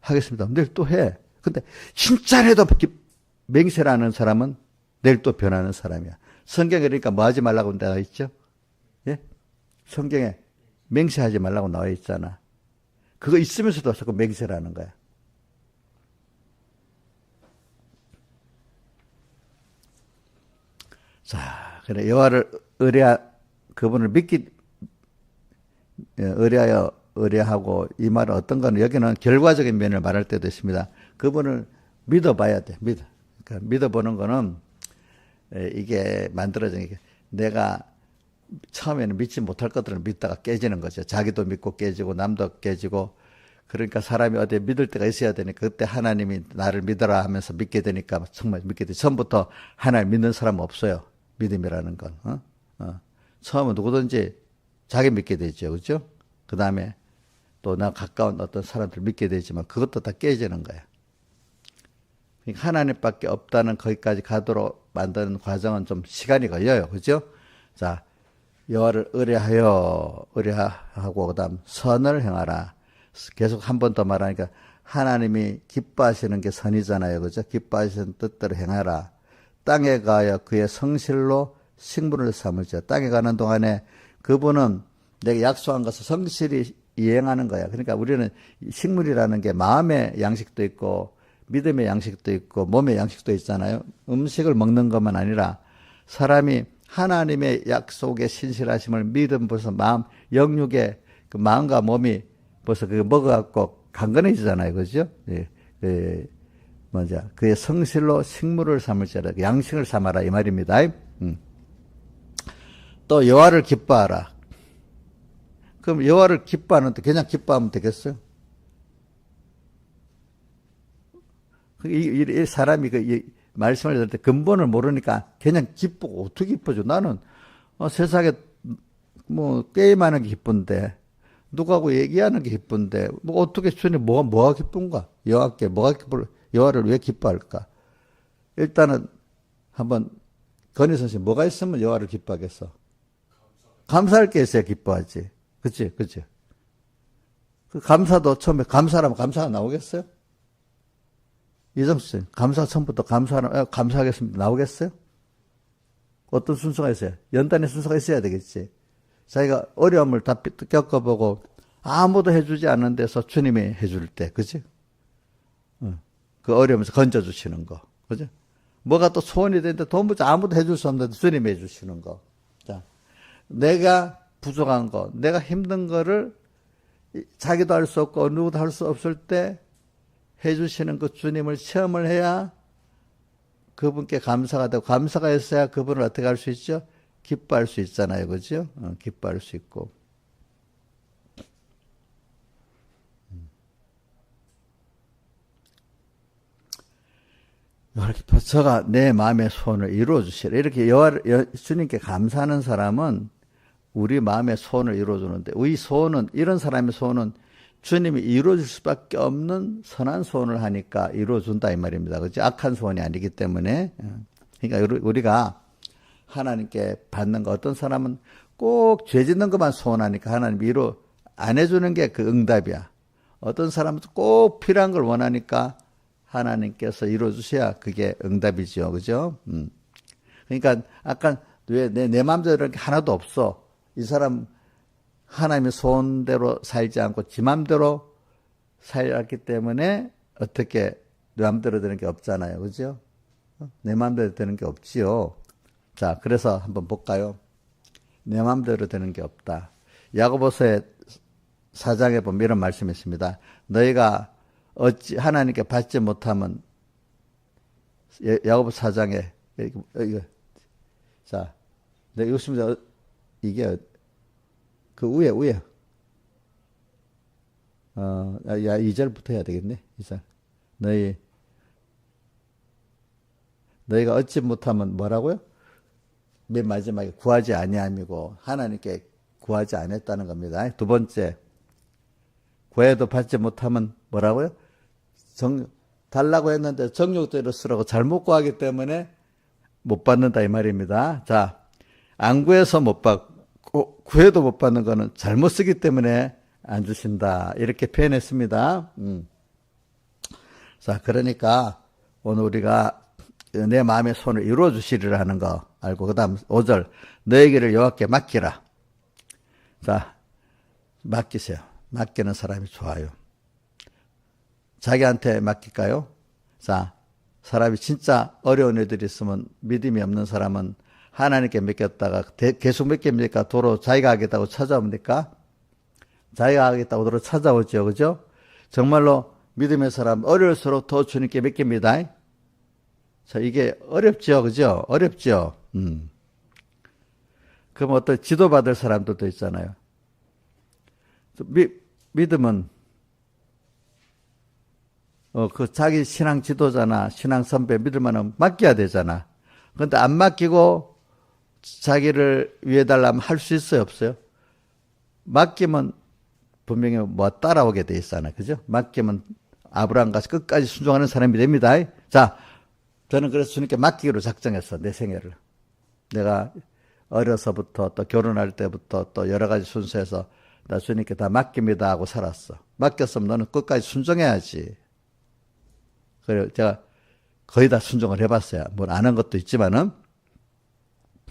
B: 하겠습니다. 내일 또 해. 근데 진짜래도 맹세라는 사람은 내일 또 변하는 사람이야. 성경에 그러니까 뭐 하지 말라고 나와 있죠? 예? 성경에 맹세하지 말라고 나와 있잖아. 그거 있으면서도 자꾸 맹세라는 거야. 자, 그래 여호와를 그분을 의뢰하고 이 말은 어떤 거는 여기는 결과적인 면을 말할 때도 있습니다. 그분을 믿어봐야 돼. 그러니까 믿어보는 거는 이게 만들어진 게 내가 처음에는 믿지 못할 것들을 믿다가 깨지는 거죠. 자기도 믿고 깨지고 남도 깨지고 그러니까 사람이 어디에 믿을 때가 있어야 되니까 그때 하나님이 나를 믿어라 하면서 믿게 되니까 정말 믿게 돼. 처음부터 하나님 믿는 사람 없어요. 믿음이라는 건. 처음은 누구든지 자기 믿게 되죠. 그죠? 그 다음에 또 나 가까운 어떤 사람들 믿게 되지만 그것도 다 깨지는 거야. 그러니까 하나님밖에 없다는 거기까지 가도록 만드는 과정은 좀 시간이 걸려요. 그죠? 자, 여호와를 의뢰하고 그다음 선을 행하라. 계속 한 번 더 말하니까 하나님이 기뻐하시는 게 선이잖아요. 그죠? 기뻐하시는 뜻대로 행하라. 땅에 가여 그의 성실로 식물을 삼을지어. 땅에 가는 동안에 그분은 내가 약속한 것을 성실히 이행하는 거야. 그러니까 우리는 식물이라는 게 마음의 양식도 있고 믿음의 양식도 있고 몸의 양식도 있잖아요. 음식을 먹는 것만 아니라 사람이 하나님의 약속에 신실하심을 믿음 벌써 마음 영육의 그 마음과 몸이 벌써 그거 먹어갖고 강건해지잖아요. 그죠? 예, 그의 성실로 식물을 삼을지어다. 양식을 삼아라 이 말입니다. 또 여호와를 기뻐하라. 그럼 여호와를 기뻐하는데 그냥 기뻐하면 되겠어요? 이 사람이 이 말씀을 들을 때 근본을 모르니까 그냥 기쁘고 어떻게 기뻐져? 나는 세상에 뭐 게임하는 게 기쁜데 누구하고 얘기하는 게 기쁜데 뭐 어떻게 주님 뭐가 기쁜가? 여호와께 여호와를 왜 기뻐할까? 일단은 한번 건희 선생님 뭐가 있으면 여호와를 기뻐하겠어? 감사할 게 있어야 기뻐하지. 그치? 그 감사도 처음에 감사라면 감사가 나오겠어요? 이정수 씨, 감사 처음부터 감사하겠습니다. 나오겠어요? 어떤 순서가 있어요? 연단의 순서가 있어야 되겠지. 자기가 어려움을 다 겪어보고 아무도 해주지 않는 데서 주님이 해줄 때, 그치? 그 어려움에서 건져주시는 거, 그죠? 뭐가 또 소원이 되는데 도무지 아무도 해줄 수 없는데 주님이 해주시는 거. 자, 내가 부족한 거, 내가 힘든 거를 자기도 할 수 없고 누구도 할 수 없을 때 해주시는 그 주님을 체험을 해야 그분께 감사가 되고 감사가 있어야 그분을 어떻게 할 수 있죠? 기뻐할 수 있잖아요. 그죠? 기뻐할 수 있고. 이렇게 저가 내 마음의 소원을 이루어 주시라. 이렇게 주님께 감사하는 사람은 우리 마음의 소원을 이루어 주는데 우리 소원은 이런 사람의 소원은 주님이 이루어질 수밖에 없는 선한 소원을 하니까 이루어준다 이 말입니다. 그렇지? 악한 소원이 아니기 때문에. 그러니까 우리가 하나님께 받는 거 어떤 사람은 꼭 죄 짓는 것만 소원하니까 하나님이 안 해주는 게 그 응답이야. 어떤 사람은 꼭 필요한 걸 원하니까 하나님께서 이루어주셔야 그게 응답이죠. 그죠? 그러니까 아까 왜 내 마음대로 이렇게 하나도 없어. 이 사람 하나님의 소원대로 살지 않고 지 맘대로 살았기 때문에 어떻게 내 맘대로 되는 게 없잖아요. 그죠? 내 맘대로 되는 게 없지요. 자, 그래서 한번 볼까요? 내 맘대로 되는 게 없다. 야고보서의 4장에 보면 이런 말씀이 있습니다. 너희가 어찌 하나님께 받지 못하면 야고보 4장에 자, 내가 읽습니다. 이게 그 위에 2절부터 해야 되겠네. 2절. 너희가 얻지 못하면 뭐라고요? 맨 마지막에 구하지 아니함이고 하나님께 구하지 않았다는 겁니다. 두 번째, 구해도 받지 못하면 뭐라고요? 달라고 했는데 정욕대로 쓰라고 잘못 구하기 때문에 못 받는다 이 말입니다. 자, 안 구해서 못 받고 구해도 못 받는 거는 잘못 쓰기 때문에 안 주신다. 이렇게 표현했습니다. 자, 그러니까 오늘 우리가 내 마음의 손을 이루어 주시리라는 거 알고 그다음 5절 너에게를 여호와께 맡기라. 자, 맡기세요. 맡기는 사람이 좋아요. 자기한테 맡길까요? 자, 사람이 진짜 어려운 애들이 있으면 믿음이 없는 사람은 하나님께 맡겼다가 계속 맡깁니까? 도로 자기가 하겠다고 찾아옵니까? 자기가 하겠다고 도로 찾아오죠. 그죠? 정말로 믿음의 사람 어려울수록 더 주님께 맡깁니다. 자, 이게 어렵죠. 그죠? 어렵죠. 그럼 어떤 지도받을 사람들도 있잖아요. 믿음은 그 자기 신앙 지도자나 신앙 선배 믿을 만하면 맡겨야 되잖아. 그런데 안 맡기고 자기를 위해 달라면 할 수 있어요, 없어요? 맡기면 분명히 뭐 따라오게 돼 있잖아요. 그죠? 맡기면 아브라함 같이 끝까지 순종하는 사람이 됩니다. 자, 저는 그래서 주님께 맡기기로 작정했어, 내 생애를. 내가 어려서부터 또 결혼할 때부터 또 여러 가지 순서에서 나 주님께 다 맡깁니다 하고 살았어. 맡겼으면 너는 끝까지 순종해야지. 그래서 제가 거의 다 순종을 해봤어요. 뭘 아는 것도 있지만은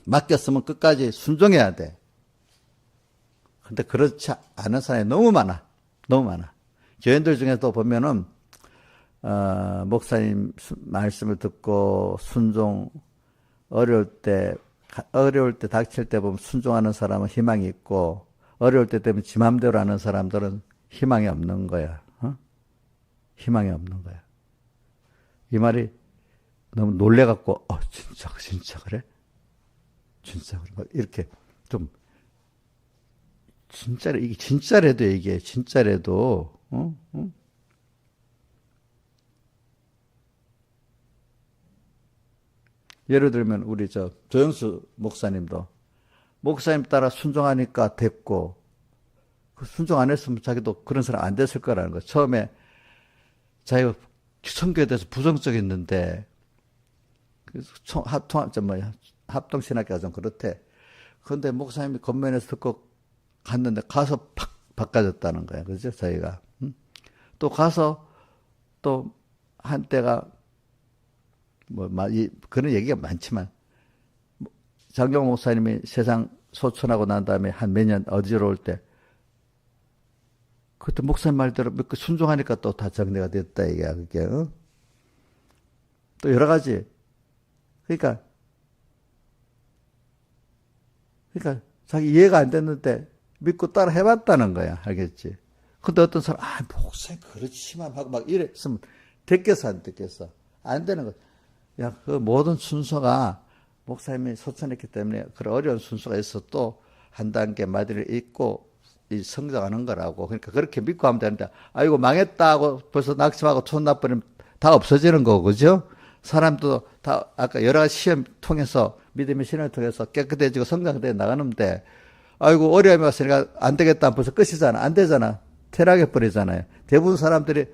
B: 맡겼으면 끝까지 순종해야 돼. 근데 그렇지 않은 사람이 너무 많아. 너무 많아. 교인들 중에도 보면은 목사님 말씀을 듣고 순종 어려울 때 닥칠 때 보면 순종하는 사람은 희망이 있고 어려울 때 되면 지 맘대로 하는 사람들은 희망이 없는 거야. 희망이 없는 거야. 이 말이 너무 놀래갖고 진짜 그래? 진짜 그래? 이렇게 좀 이게 진짜래도 얘기해. 진짜래도 예를 들면 우리 조영수 목사님도 목사님 따라 순종하니까 됐고 그 순종 안 했으면 자기도 그런 사람 안 됐을 거라는 거. 처음에 자기가 선교에 대해서 부정적이었는데 합동신학교가 좀 그렇대. 그런데 목사님이 건면에서 듣고 갔는데 가서 팍 바꿔졌다는 거야. 그죠? 자기가 또 가서 또 한때가 그런 얘기가 많지만 장경 목사님이 세상 소천하고 난 다음에 한 몇 년 어지러울 때 그때 목사님 말대로 믿고 순종하니까 또 다 정리가 됐다 이게 그게 또 여러 가지 그러니까 자기 이해가 안 됐는데 믿고 따라 해봤다는 거야. 알겠지? 근데 어떤 사람 목사님 그렇지만 하고 막 이랬으면 됐겠어 안 됐겠어? 안 되는 거야. 야, 그 모든 순서가 목사님이 소천했기 때문에 그런 어려운 순서가 있어 또 한 단계 마디를 읽고 성장하는 거라고. 그러니까 그렇게 믿고 하면 되는데 아이고 망했다 하고 벌써 낙심하고 촌 나버리면 다 없어지는 거고 그죠? 사람도 다 아까 여러 가지 시험 통해서 믿음의 신을 통해서 깨끗해지고 성장돼 나가는데 아이고 어려움이 왔으니까 안 되겠다 하면 벌써 끝이잖아. 안 되잖아. 퇴락해 버리잖아요. 대부분 사람들이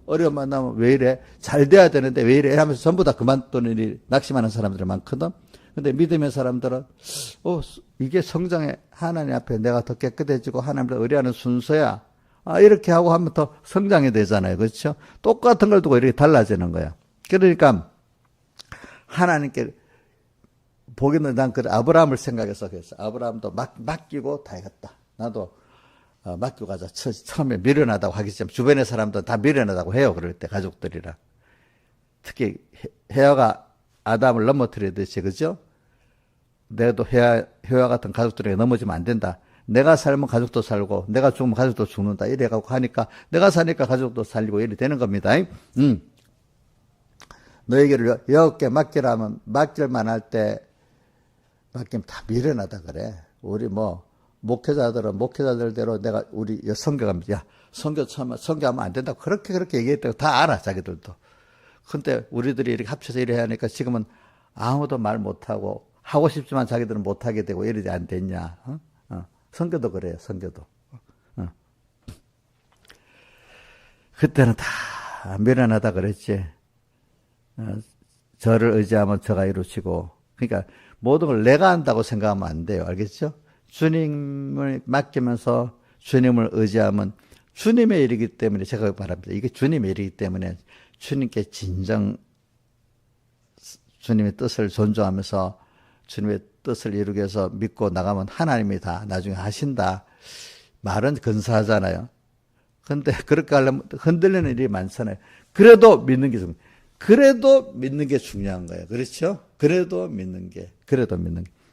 B: 어려움 만나면 왜 이래? 잘 돼야 되는데 왜 이래? 하면서 전부 다 그만두는 일이 낙심하는 사람들이 많거든. 근데 믿음의 사람들은 이게 성장의 하나님 앞에 내가 더 깨끗해지고 하나님을 의뢰하는 순서야. 이렇게 하고 하면 더 성장이 되잖아요. 그렇죠? 똑같은 걸 두고 이렇게 달라지는 거야. 그러니까 하나님께 보기는 난 그 아브라함을 생각해서 그랬어. 아브라함도 맡기고 다 해갔다. 나도 맡기고 가자. 처음에 미련하다고 하기 전에 주변의 사람들은 다 미련하다고 해요. 그럴 때 가족들이랑. 특히 헤아가 아담을 넘어뜨리듯이 그죠? 내가도 헤아 같은 가족들에게 넘어지면 안 된다. 내가 살면 가족도 살고 내가 죽으면 가족도 죽는다. 이래갖고 하니까 내가 사니까 가족도 살리고 이래 되는 겁니다. 너에게를 여호와께 맡기라 하면 맡길 만할 때 맡기면 다 미련하다 그래. 우리 목회자들은 목회자들대로 내가 우리 선교가면 야 선교하면 안 된다고 그렇게 얘기했다고 다 알아 자기들도. 근데 우리들이 이렇게 합쳐서 이래 하니까 지금은 아무도 말 못하고 하고 싶지만 자기들은 못하게 되고 이러지 안 됐냐. 선교도 그래요. 선교도. 그때는 다 미련하다 그랬지. 저를 의지하면 저가 이루시고. 그러니까 모든 걸 내가 한다고 생각하면 안 돼요. 알겠죠? 주님을 맡기면서 주님을 의지하면 주님의 일이기 때문에 제가 말합니다. 이게 주님의 일이기 때문에 주님께 진정 주님의 뜻을 존중하면서 주님의 뜻을 이루기 위해서 믿고 나가면 하나님이 다 나중에 하신다. 말은 근사하잖아요. 근데 그렇게 하려면 흔들리는 일이 많잖아요. 그래도 믿는 게 그래도 믿는 게 중요한 거예요. 그렇죠? 그래도 믿는 게.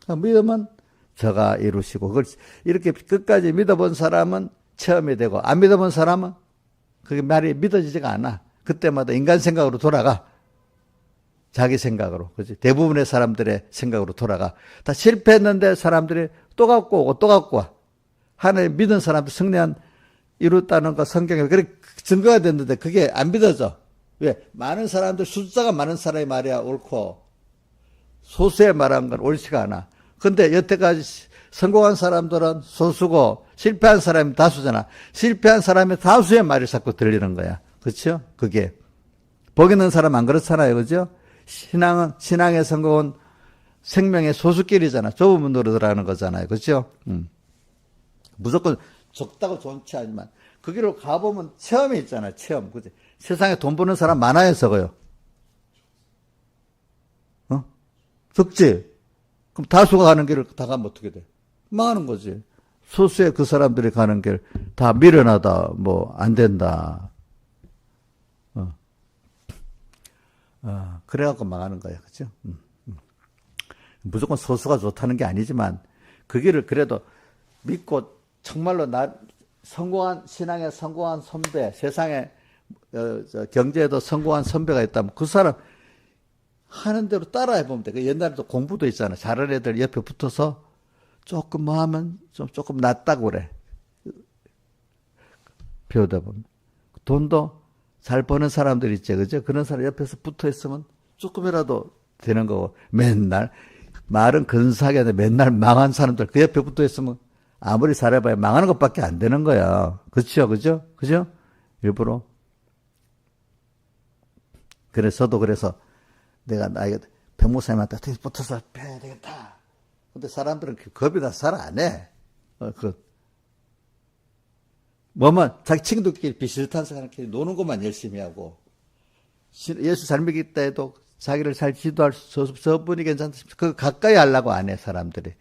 B: 믿으면 저가 이루시고, 그걸 이렇게 끝까지 믿어본 사람은 체험이 되고, 안 믿어본 사람은 그게 말이 믿어지지가 않아. 그때마다 인간 생각으로 돌아가. 자기 생각으로. 그렇지? 대부분의 사람들의 생각으로 돌아가. 다 실패했는데 사람들이 또 갖고 오고 또 갖고 와. 하나님 믿은 사람들 승리한 이뤘다는 거 성경에 그렇게 증거가 됐는데 그게 안 믿어져. 왜? 많은 사람들, 숫자가 많은 사람이 말이야 옳고 소수의 말한 건 옳지가 않아. 근데 여태까지 성공한 사람들은 소수고 실패한 사람이 다수잖아. 실패한 사람이 다수의 말이 자꾸 들리는 거야. 그렇죠? 그게 복 있는 사람 안 그렇잖아요. 그죠? 신앙의 성공은 생명의 소수끼리잖아. 좁은 문으로 들어가는 거잖아요. 그렇죠? 무조건 적다고 좋지 않지만 그 길로 가보면 체험이 있잖아요. 체험. 그치? 세상에 돈 버는 사람 많아요, 적어요? 적지? 그럼 다수가 가는 길을 다 가면 어떻게 돼? 망하는 거지. 소수의 그 사람들이 가는 길 다 미련하다, 뭐, 안 된다. 그래갖고 망하는 거야. 그죠? 무조건 소수가 좋다는 게 아니지만 그 길을 그래도 믿고 정말로 신앙에 성공한 선배, 세상에 경제에도 성공한 선배가 있다면 그 사람 하는 대로 따라해보면 돼. 옛날에도 공부도 있잖아. 잘하는 애들 옆에 붙어서 조금 뭐 하면 조금 낫다고 그래. 배우다 보면. 돈도 잘 버는 사람들 있지. 그죠? 그런 사람 옆에서 붙어 있으면 조금이라도 되는 거고. 맨날, 말은 근사하게 하는데 맨날 망한 사람들 그 옆에 붙어 있으면 아무리 잘해봐야 망하는 것밖에 안 되는 거야. 그렇죠? 그죠? 그죠? 일부러. 그래서 내가 나에게 백목사님한테 어떻게 붙어서 빼야 되겠다. 근데 사람들은 겁이 나서 잘 안 해. 뭐만 자기 친구들끼리 비슷한 사람끼리 노는 것만 열심히 하고 예수 잘 믿겠다 해도 자기를 잘 지도할 저분이 괜찮다. 그거 가까이 하려고 안 해, 사람들이.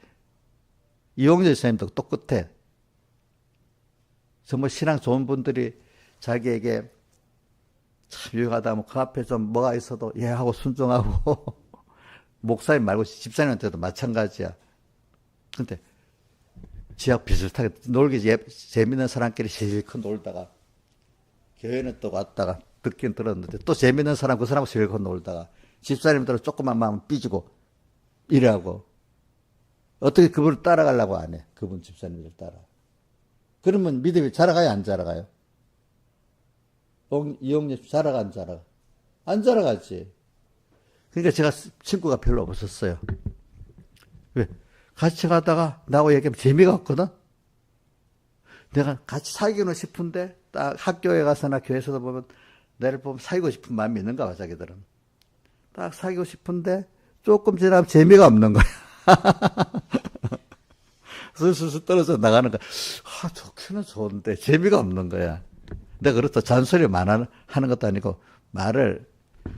B: 이용재 선생님도 똑같아. 정말 신앙 좋은 분들이 자기에게 참 유용하다, 그 앞에 좀 뭐가 있어도 예 하고 순종하고 목사님 말고 집사님한테도 마찬가지야. 근데 지역 비슷하게 놀기 재밌는 사람끼리 실컷 놀다가 교회는 또 왔다가 듣긴 들었는데 또 재밌는 사람 그 사람하고 실컷 놀다가 집사님들은 조그만 마음 삐지고 이래하고 어떻게 그분을 따라가려고 안 해. 그분 집사님들 따라. 그러면 믿음이 자라가요, 안 자라가요? 이용재 자라가, 안 자라가? 안 자라가지. 그러니까 제가 친구가 별로 없었어요. 왜? 같이 가다가 나하고 얘기하면 재미가 없거든? 내가 같이 사귀고는 싶은데 딱 학교에 가서나 교회에서도 보면 나를 보면 사귀고 싶은 마음이 있는가 봐, 자기들은. 딱 사귀고 싶은데 조금 지나면 재미가 없는 거야. 슬슬 떨어져 나가는 거야. 좋기는 좋은데 재미가 없는 거야. 내가 그렇다 잔소리 하는 것도 아니고 말을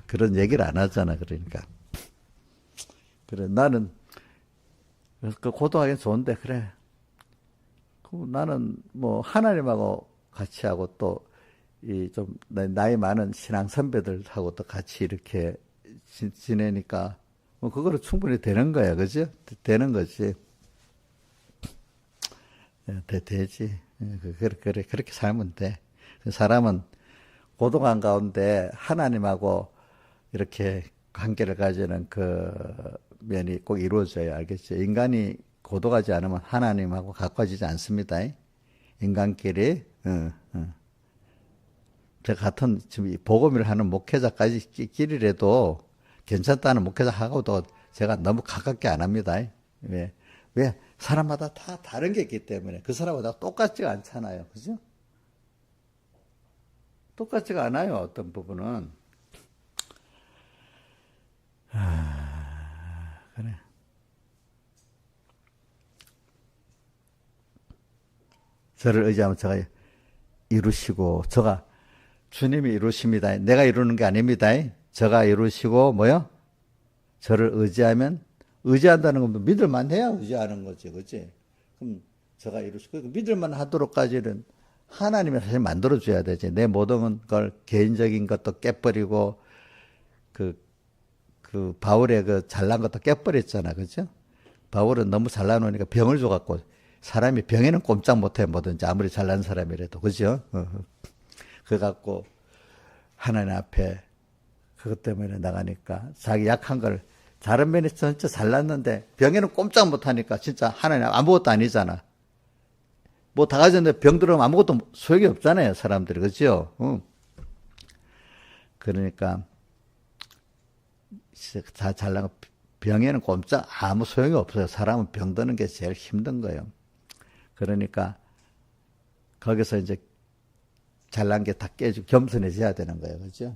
B: 그런 얘기를 안 하잖아. 그러니까 그래 나는 그 고등하기는 좋은데 그래 나는 뭐 하나님하고 같이 하고 또 이 좀 나이 많은 신앙 선배들하고 또 같이 이렇게 지내니까 뭐 그거로 충분히 되는 거야. 그죠? 되는 거지. 되지. 그렇게 살면 돼. 사람은 고독한 가운데 하나님하고 이렇게 관계를 가지는 그 면이 꼭 이루어져야 알겠죠. 인간이 고독하지 않으면 하나님하고 가까워지지 않습니다. 인간끼리. 저 같은 지금 복음을 하는 목회자까지 끼리라도 괜찮다는 목회자하고도 제가 너무 가깝게 안 합니다. 왜? 사람마다 다 다른 게 있기 때문에 그 사람마다 똑같지가 않잖아요. 그죠? 똑같지가 않아요. 어떤 부분은. 그래. 저를 의지하면 저가 이루시고, 저가 주님이 이루십니다. 내가 이루는 게 아닙니다. 저가 이루시고 뭐요? 저를 의지하면, 의지한다는 건 믿을만 해야 의지하는 거지, 그렇지? 그럼 저가 이루시고, 믿을만 하도록까지는 하나님이 사실 만들어줘야 되지. 내 모든 걸 개인적인 것도 깨버리고, 바울의 그 잘난 것도 깨버렸잖아, 그죠? 바울은 너무 잘나놓으니까 병을 줘갖고, 사람이 병에는 꼼짝 못해, 뭐든지, 아무리 잘난 사람이라도, 그죠? 그래갖고, 하나님 앞에 그것 때문에 나가니까, 자기 약한 걸, 다른 면에서 진짜 잘났는데, 병에는 꼼짝 못하니까, 진짜 하나님 아무것도 아니잖아. 뭐 다 가졌는데 병 들어오면 아무것도 소용이 없잖아요, 사람들이. 그죠? 그러니까, 다 잘난 병에는 꼼짝 아무 소용이 없어요. 사람은 병 드는 게 제일 힘든 거예요. 그러니까 거기서 이제 잘난 게 다 깨지고 겸손해져야 되는 거예요. 그죠?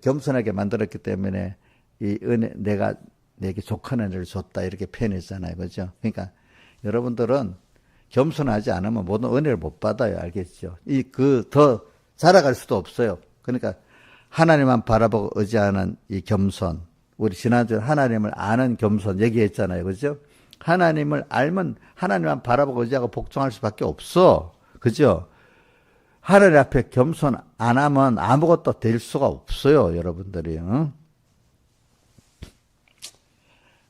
B: 겸손하게 만들었기 때문에 이 은혜, 내가 내게 족한 은혜를 줬다 이렇게 표현했잖아요. 그죠? 그러니까 여러분들은 겸손하지 않으면 모든 은혜를 못 받아요. 알겠죠? 더 자라갈 수도 없어요. 그러니까 하나님만 바라보고 의지하는 이 겸손. 우리 지난주에 하나님을 아는 겸손 얘기했잖아요. 그죠? 하나님을 알면 하나님만 바라보고 의지하고 복종할 수밖에 없어. 그죠? 하나님 앞에 겸손 안 하면 아무것도 될 수가 없어요. 여러분들이. 응?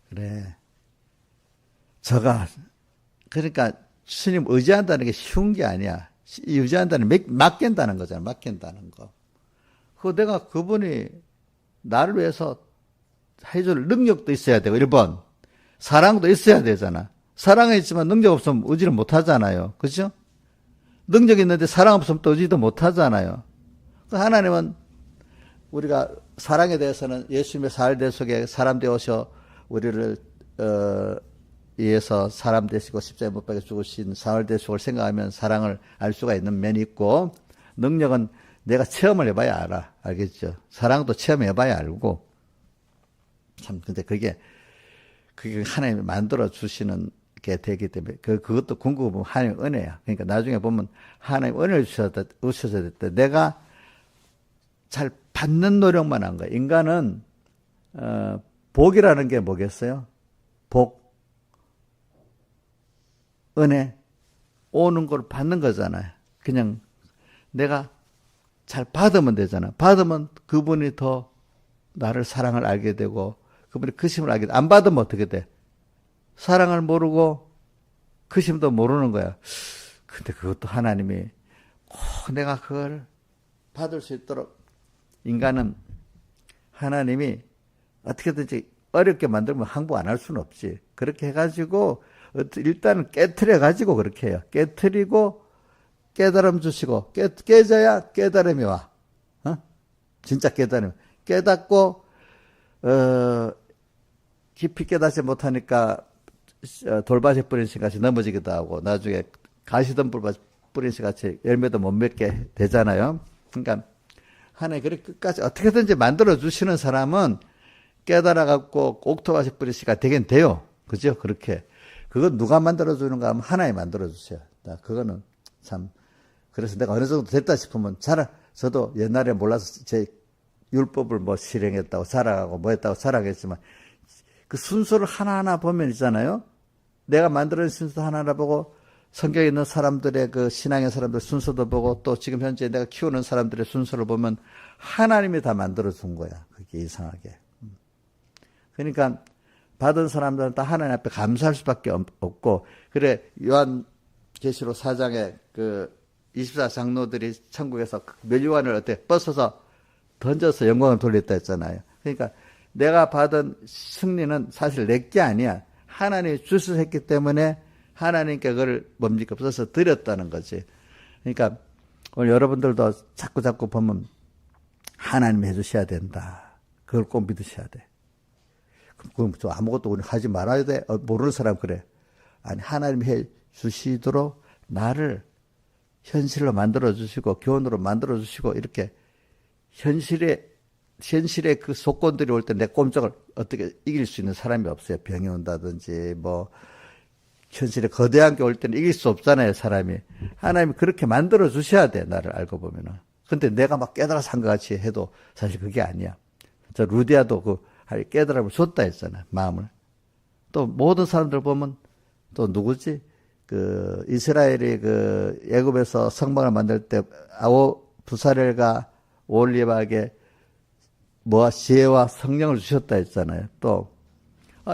B: 그래. 그러니까 주님 의지한다는 게 쉬운 게 아니야. 의지한다는 맡긴다는 거잖아. 맡긴다는 거. 내가 그분이 나를 위해서 해줄 능력도 있어야 되고, 1번. 사랑도 있어야 되잖아. 사랑이 있지만 능력 없으면 의지를 못 하잖아요. 그죠? 능력이 있는데 사랑 없으면 또 의지도 못 하잖아요. 하나님은 우리가 사랑에 대해서는 예수님의 사활 속에 사람 되어서 우리를, 위해서 사람 되시고 십자가에 못 박혀 죽으신 사활 대속을 생각하면 사랑을 알 수가 있는 면이 있고, 능력은 내가 체험을 해봐야 알아. 알겠죠? 사랑도 체험해봐야 알고. 참, 근데 그게 하나님이 만들어주시는 게 되기 때문에, 그것도 궁극을 보면 하나님의 은혜야. 그러니까 나중에 보면 하나님 은혜를 주셔서 됐다. 내가 잘 받는 노력만 한 거야. 인간은, 복이라는 게 뭐겠어요? 복, 은혜, 오는 걸 받는 거잖아요. 그냥 내가 잘 받으면 되잖아. 받으면 그분이 더 나를 사랑을 알게 되고, 그분이 그 심을 알게 돼. 안 받으면 어떻게 돼? 사랑을 모르고 그 심도 모르는 거야. 근데 그것도 하나님이 꼭 내가 그걸 받을 수 있도록, 인간은 하나님이 어떻게든지 어렵게 만들면 항복 안 할 수는 없지. 그렇게 해가지고 일단은 깨트려가지고 그렇게 해요. 깨트리고 깨달음 주시고, 깨져야 깨달음이 와. 진짜 깨달음. 깨닫고, 깊이 깨닫지 못하니까, 돌밭에 뿌린 씨같이 넘어지기도 하고, 나중에 가시덤불 뿌린 씨같이 열매도 못 맺게 되잖아요. 그러니까, 하나님 그렇게 끝까지 어떻게든지 만들어주시는 사람은 깨달아갖고 옥토밭에 뿌린 씨가 되긴 돼요. 그죠? 그렇게. 그건 누가 만들어주는가 하면 하나님이 만들어주세요. 그거는 참. 그래서 내가 어느 정도 됐다 싶으면 저도 옛날에 몰라서 제 율법을 뭐 실행했다고 자랑하고 뭐 했다고 자랑했지만, 그 순서를 하나하나 보면 있잖아요. 내가 만들어낸 순서 하나하나 보고, 성경에 있는 사람들의 그 신앙의 사람들 순서도 보고, 또 지금 현재 내가 키우는 사람들의 순서를 보면 하나님이 다 만들어준 거야. 그게 이상하게. 그러니까 받은 사람들은 다 하나님 앞에 감사할 수밖에 없고, 그래, 요한계시록 4장에 그 24장로들이 천국에서 멸류관을 어때 뻗어서 던져서 영광을 돌렸다 했잖아요. 그러니까 내가 받은 승리는 사실 내 게 아니야. 하나님이 주셔서 했기 때문에 하나님께 그걸 뭡니까? 써서 드렸다는 거지. 그러니까 오늘 여러분들도 자꾸 보면 하나님이 해주셔야 된다. 그걸 꼭 믿으셔야 돼. 그럼 또 아무것도 우리 하지 말아야 돼. 모르는 사람 그래. 아니, 하나님이 해 주시도록 나를 현실로 만들어 주시고 교훈으로 만들어 주시고 이렇게 현실의 그 조건들이 올 때 내 꼼짝을 어떻게 이길 수 있는 사람이 없어요. 병이 온다든지 뭐 현실에 거대한 게 올 때는 이길 수 없잖아요, 사람이. 하나님이 그렇게 만들어 주셔야 돼, 나를 알고 보면은. 근데 내가 막 깨달아서 한 것 같이 해도 사실 그게 아니야. 저 루디아도 그 깨달음을 줬다 했잖아, 마음을. 또 모든 사람들 보면 또 누구지? 그 이스라엘이 그 애굽에서 성막을 만들 때 부사렐과 올리브에게 뭐와 지혜와 성령을 주셨다 했잖아요. 또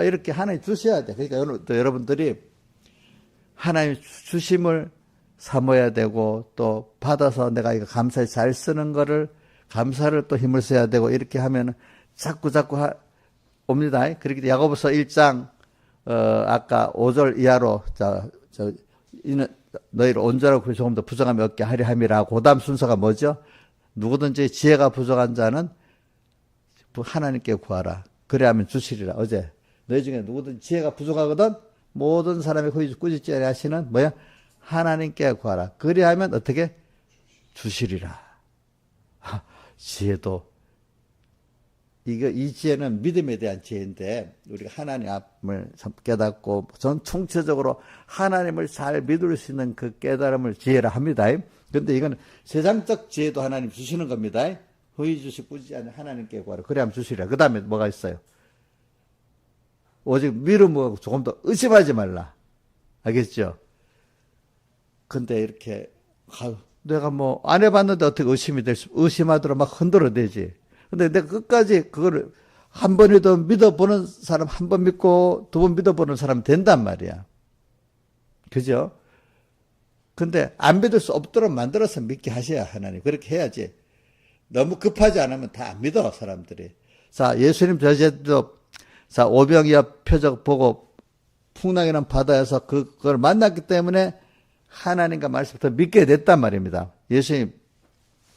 B: 이렇게 하나님 주셔야 돼. 그러니까 또 여러분들이 하나님 주심을 사모해야 되고 또 받아서 내가 이거 감사히 잘 쓰는 거를 감사를 또 힘을 써야 되고 이렇게 하면 자꾸 옵니다. 그렇게 야고보서 1장 아까 5절 이하로 이는 너희를 온전하고 조금 더 부정함이 없게 하려 함이라. 그다음 순서가 뭐죠? 누구든지 지혜가 부족한 자는 하나님께 구하라. 그래 하면 주시리라. 어제 너희 중에 누구든 지혜가 부족하거든 모든 사람의 꾸짖지 하시는 뭐야? 하나님께 구하라. 그래 하면 어떻게? 주시리라. 지혜도 이 지혜는 믿음에 대한 지혜인데 우리가 하나님을 깨닫고 전 총체적으로 하나님을 잘 믿을 수 있는 그 깨달음을 지혜라 합니다. 그런데 이건 세상적 지혜도 하나님 주시는 겁니다. 허위 주시 꾸짖지 않는 하나님께 구하라. 그래 하면 주시리라. 그 다음에 뭐가 있어요? 오직 믿음하고 조금 더 의심하지 말라. 알겠죠? 근데 이렇게 내가 뭐 안 해봤는데 어떻게 의심하도록 막 흔들어대지. 근데 내가 끝까지 그거를 한 번이라도 믿어보는 사람, 한 번 믿고 두 번 믿어보는 사람 된단 말이야. 그죠? 근데 안 믿을 수 없도록 만들어서 믿게 하셔야 하나님. 그렇게 해야지. 너무 급하지 않으면 다 안 믿어, 사람들이. 자, 예수님 저제도 자, 오병이어 표적 보고 풍랑이라는 바다에서 그걸 만났기 때문에 하나님과 말씀부터 믿게 됐단 말입니다. 예수님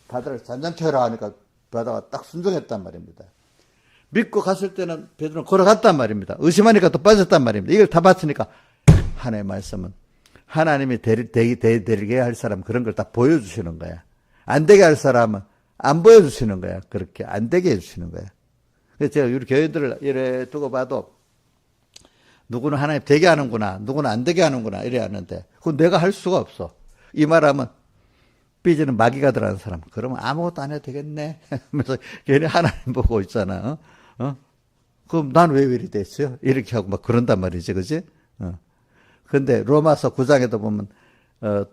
B: 바다를 잔잔케 하라 하니까 바다가 딱 순종했단 말입니다. 믿고 갔을 때는 베드로는 걸어갔단 말입니다. 의심하니까 또 빠졌단 말입니다. 이걸 다 봤으니까 하나님의 말씀은 하나님이 되게 할 사람 그런 걸 다 보여주시는 거야. 안 되게 할 사람은 안 보여주시는 거야. 그렇게 안 되게 해주시는 거야. 그래서 제가 우리 교회들을 이래 두고 봐도 누구는 하나님 되게 하는구나, 누구는 안 되게 하는구나 이래 하는데 그건 내가 할 수가 없어. 이 말하면 삐지는 마귀가 들어가는 사람 그러면 아무것도 안 해도 되겠네 하면서 괜히 하나님 보고 있잖아. 그럼 난 왜 이리 됐어요? 이렇게 하고 막 그런단 말이지, 그지? 근데 로마서 9장에도 보면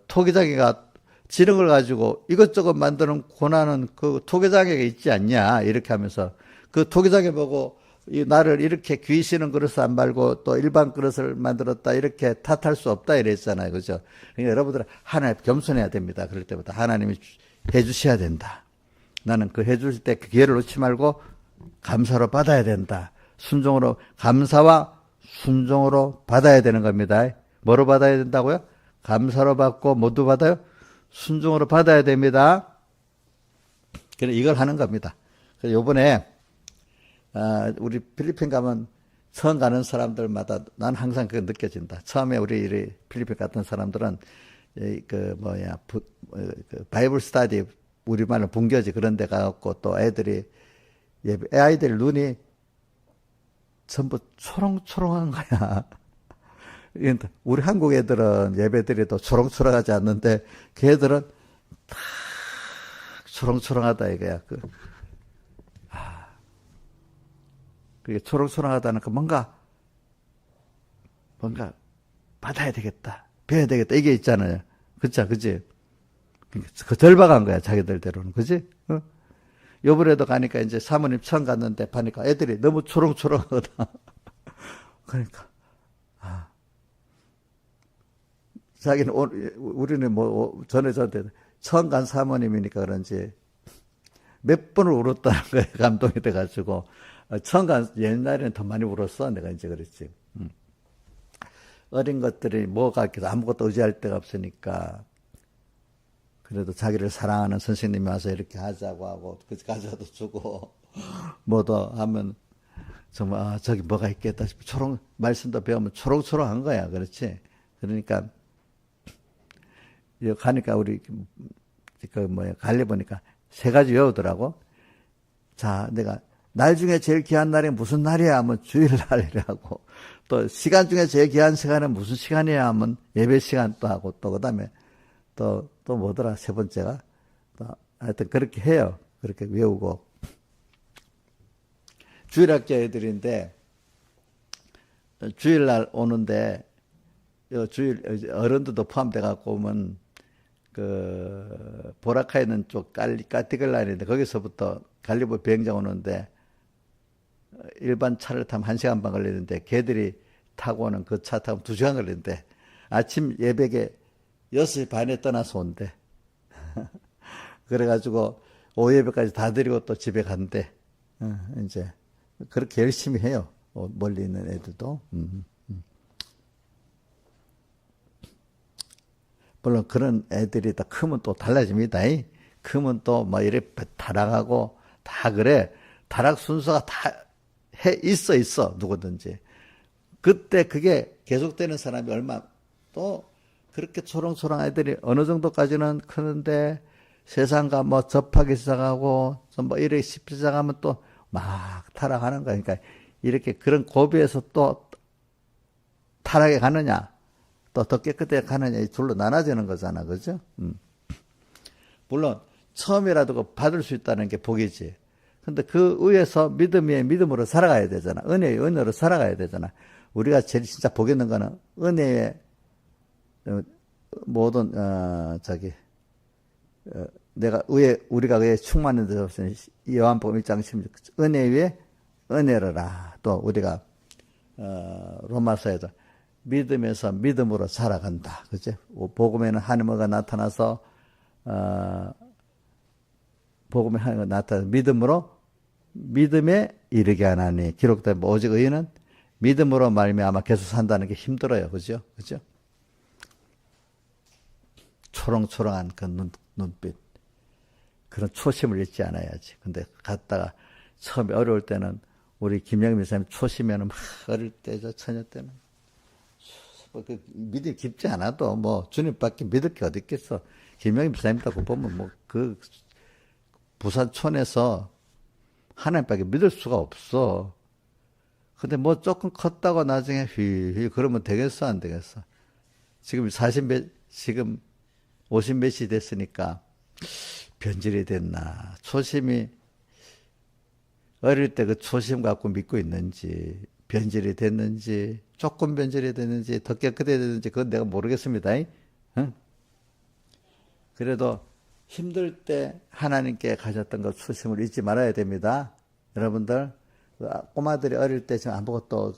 B: 토기장이가 지능을 가지고 이것저것 만드는 고난은 그 토기장에게 있지 않냐 이렇게 하면서 그 토기장에 보고 이 나를 이렇게 귀신은 그릇을 안 말고 또 일반 그릇을 만들었다 이렇게 탓할 수 없다 이랬잖아요, 그죠? 그러니까 여러분들은 하나님 겸손해야 됩니다. 그럴 때마다 하나님이 해주셔야 된다. 나는 그 해줄 때 그 기회를 놓지 말고 감사로 받아야 된다. 순종으로 감사와 순종으로 받아야 되는 겁니다. 뭐로 받아야 된다고요? 감사로 받고 모두 받아요? 순종으로 받아야 됩니다. 그래 이걸 하는 겁니다. 그래서 이번에 우리 필리핀 가면 처음 가는 사람들마다 난 항상 그거 느껴진다. 처음에 우리 필리핀 갔던 사람들은 그 바이블 스터디 우리말로 분교지 그런 데 가갖고 또 애들이 아이들 눈이 전부 초롱초롱한 거야. 우리 한국 애들은 예배드려도 초롱초롱하지 않는데 그 애들은 다 초롱초롱하다 이거야. 그게 초롱초롱하다는 그 뭔가 받아야 되겠다, 배워야 되겠다 이게 있잖아요. 그치? 그 절박한 거야 자기들대로는, 그지? 요번에도 가니까 이제 사모님 처음 갔는데 보니까 애들이 너무 초롱초롱하다. 그러니까 자기는 우리는 뭐 전에 저한테 처음 간 사모님이니까 그런지 몇 번을 울었다는 거에 감동이 돼가지고 처음 간 옛날에는 더 많이 울었어. 내가 이제 그랬지. 어린 것들이 뭐가 아무것도 의지할 데가 없으니까 그래도 자기를 사랑하는 선생님이 와서 이렇게 하자고 하고 과자도 주고 뭐도 하면 정말 저기 뭐가 있겠다 싶어. 말씀도 배우면 초롱초롱한 거야. 그렇지? 그러니까 여기 가니까 우리 갈래 보니까 세 가지 외우더라고. 자, 내가 날 중에 제일 귀한 날이 무슨 날이야 하면 주일날이라고. 또 시간 중에 제일 귀한 시간은 무슨 시간이야 하면 예배 시간 또 하고, 또 그다음에 또 뭐더라 세 번째가. 또 하여튼 그렇게 해요. 그렇게 외우고. 주일학교 애들인데 주일날 오는데 주일 어른들도 포함돼 갖고 오면 그 보라카에 있는 쪽 까띠글라인인데 거기서부터 갈리보 비행장 오는데 일반 차를 타면 1시간 반 걸리는데 걔들이 타고 오는 그 차 타면 2시간 걸리는데 아침 예배에 6시 반에 떠나서 온대. 그래가지고 오후 예배까지 다 드리고 또 집에 간대. 이제 그렇게 열심히 해요. 멀리 있는 애들도. 물론 그런 애들이 다 크면 또 달라집니다. 크면 또 뭐 이래 타락하고 다 그래. 타락 순서가 다 있어 누구든지. 그때 그게 계속되는 사람이 얼마 또 그렇게 초롱초롱 애들이 어느 정도까지는 크는데 세상과 뭐 접하기 시작하고 뭐 이렇게 싶기 시작하면 또 막 타락하는 거야. 그러니까 이렇게 그런 고비에서 또 타락해 가느냐 또 더 깨끗해 가느냐 이 둘로 나눠지는 거잖아. 그죠? 물론 처음이라도 받을 수 있다는 게 복이지. 근데 그 위에서 믿음이 믿음으로 살아가야 되잖아. 은혜의 은혜로 살아가야 되잖아. 우리가 제일 진짜 복 있는 거는 은혜의 모든 우리가 의에 충만한 데서 요한복음 1장 16 은혜 위에 은혜로라. 또 우리가 로마서에도 믿음에서 믿음으로 살아간다. 그치? 복음에는 하나님과 나타나서 복음에 하나님과 나타나서 믿음으로 믿음에 이르게 하나니 기록된 오직 의인은 믿음으로 말미암아 계속 산다는 게 힘들어요. 그죠? 그죠? 초롱초롱한 그 눈빛. 그런 초심을 잃지 않아야지. 근데 갔다가 처음에 어려울 때는 우리 김영민 목사님 초심에는 막 어릴 때죠. 처녀 때는. 믿음이 깊지 않아도 뭐 주님밖에 믿을 게 어디 있겠어. 김영민 목사님이라고 보면 뭐 그 부산촌에서 하나님밖에 믿을 수가 없어. 근데 뭐 조금 컸다고 나중에 그러면 되겠어 안 되겠어. 지금 50몇이 됐으니까 변질이 됐나. 초심이 어릴 때 그 초심 갖고 믿고 있는지 변질이 됐는지 조금 변질이 됐는지 더 깨끗해졌는지 그건 내가 모르겠습니다. 응? 그래도 힘들 때 하나님께 가졌던 그 초심을 잊지 말아야 됩니다. 여러분들 꼬마들이 어릴 때 지금 아무것도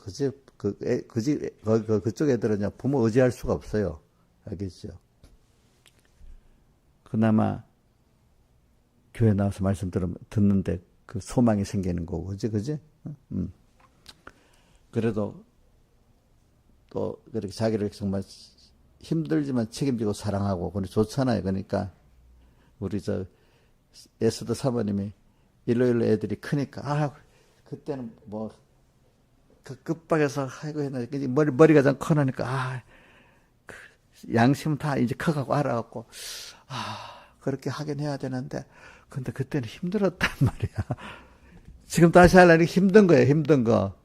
B: 그쪽 애들은요 부모 의지할 수가 없어요. 알겠죠? 그나마 교회 나와서 말씀 듣는데 그 소망이 생기는 거고, 그지? 그래도 또 그렇게 자기를 정말 힘들지만 책임지고 사랑하고, 그래 좋잖아요. 그러니까 우리 에스더 사모님이 일로 애들이 크니까 그때는 뭐 급박해서 아이고 했는데 머리가 좀 커나니까 양심은 다 이제 커가고 알아갖고 그렇게 하긴 해야 되는데 근데 그때는 힘들었단 말이야. 지금 다시 하려니까 힘든 거예요. 힘든 거.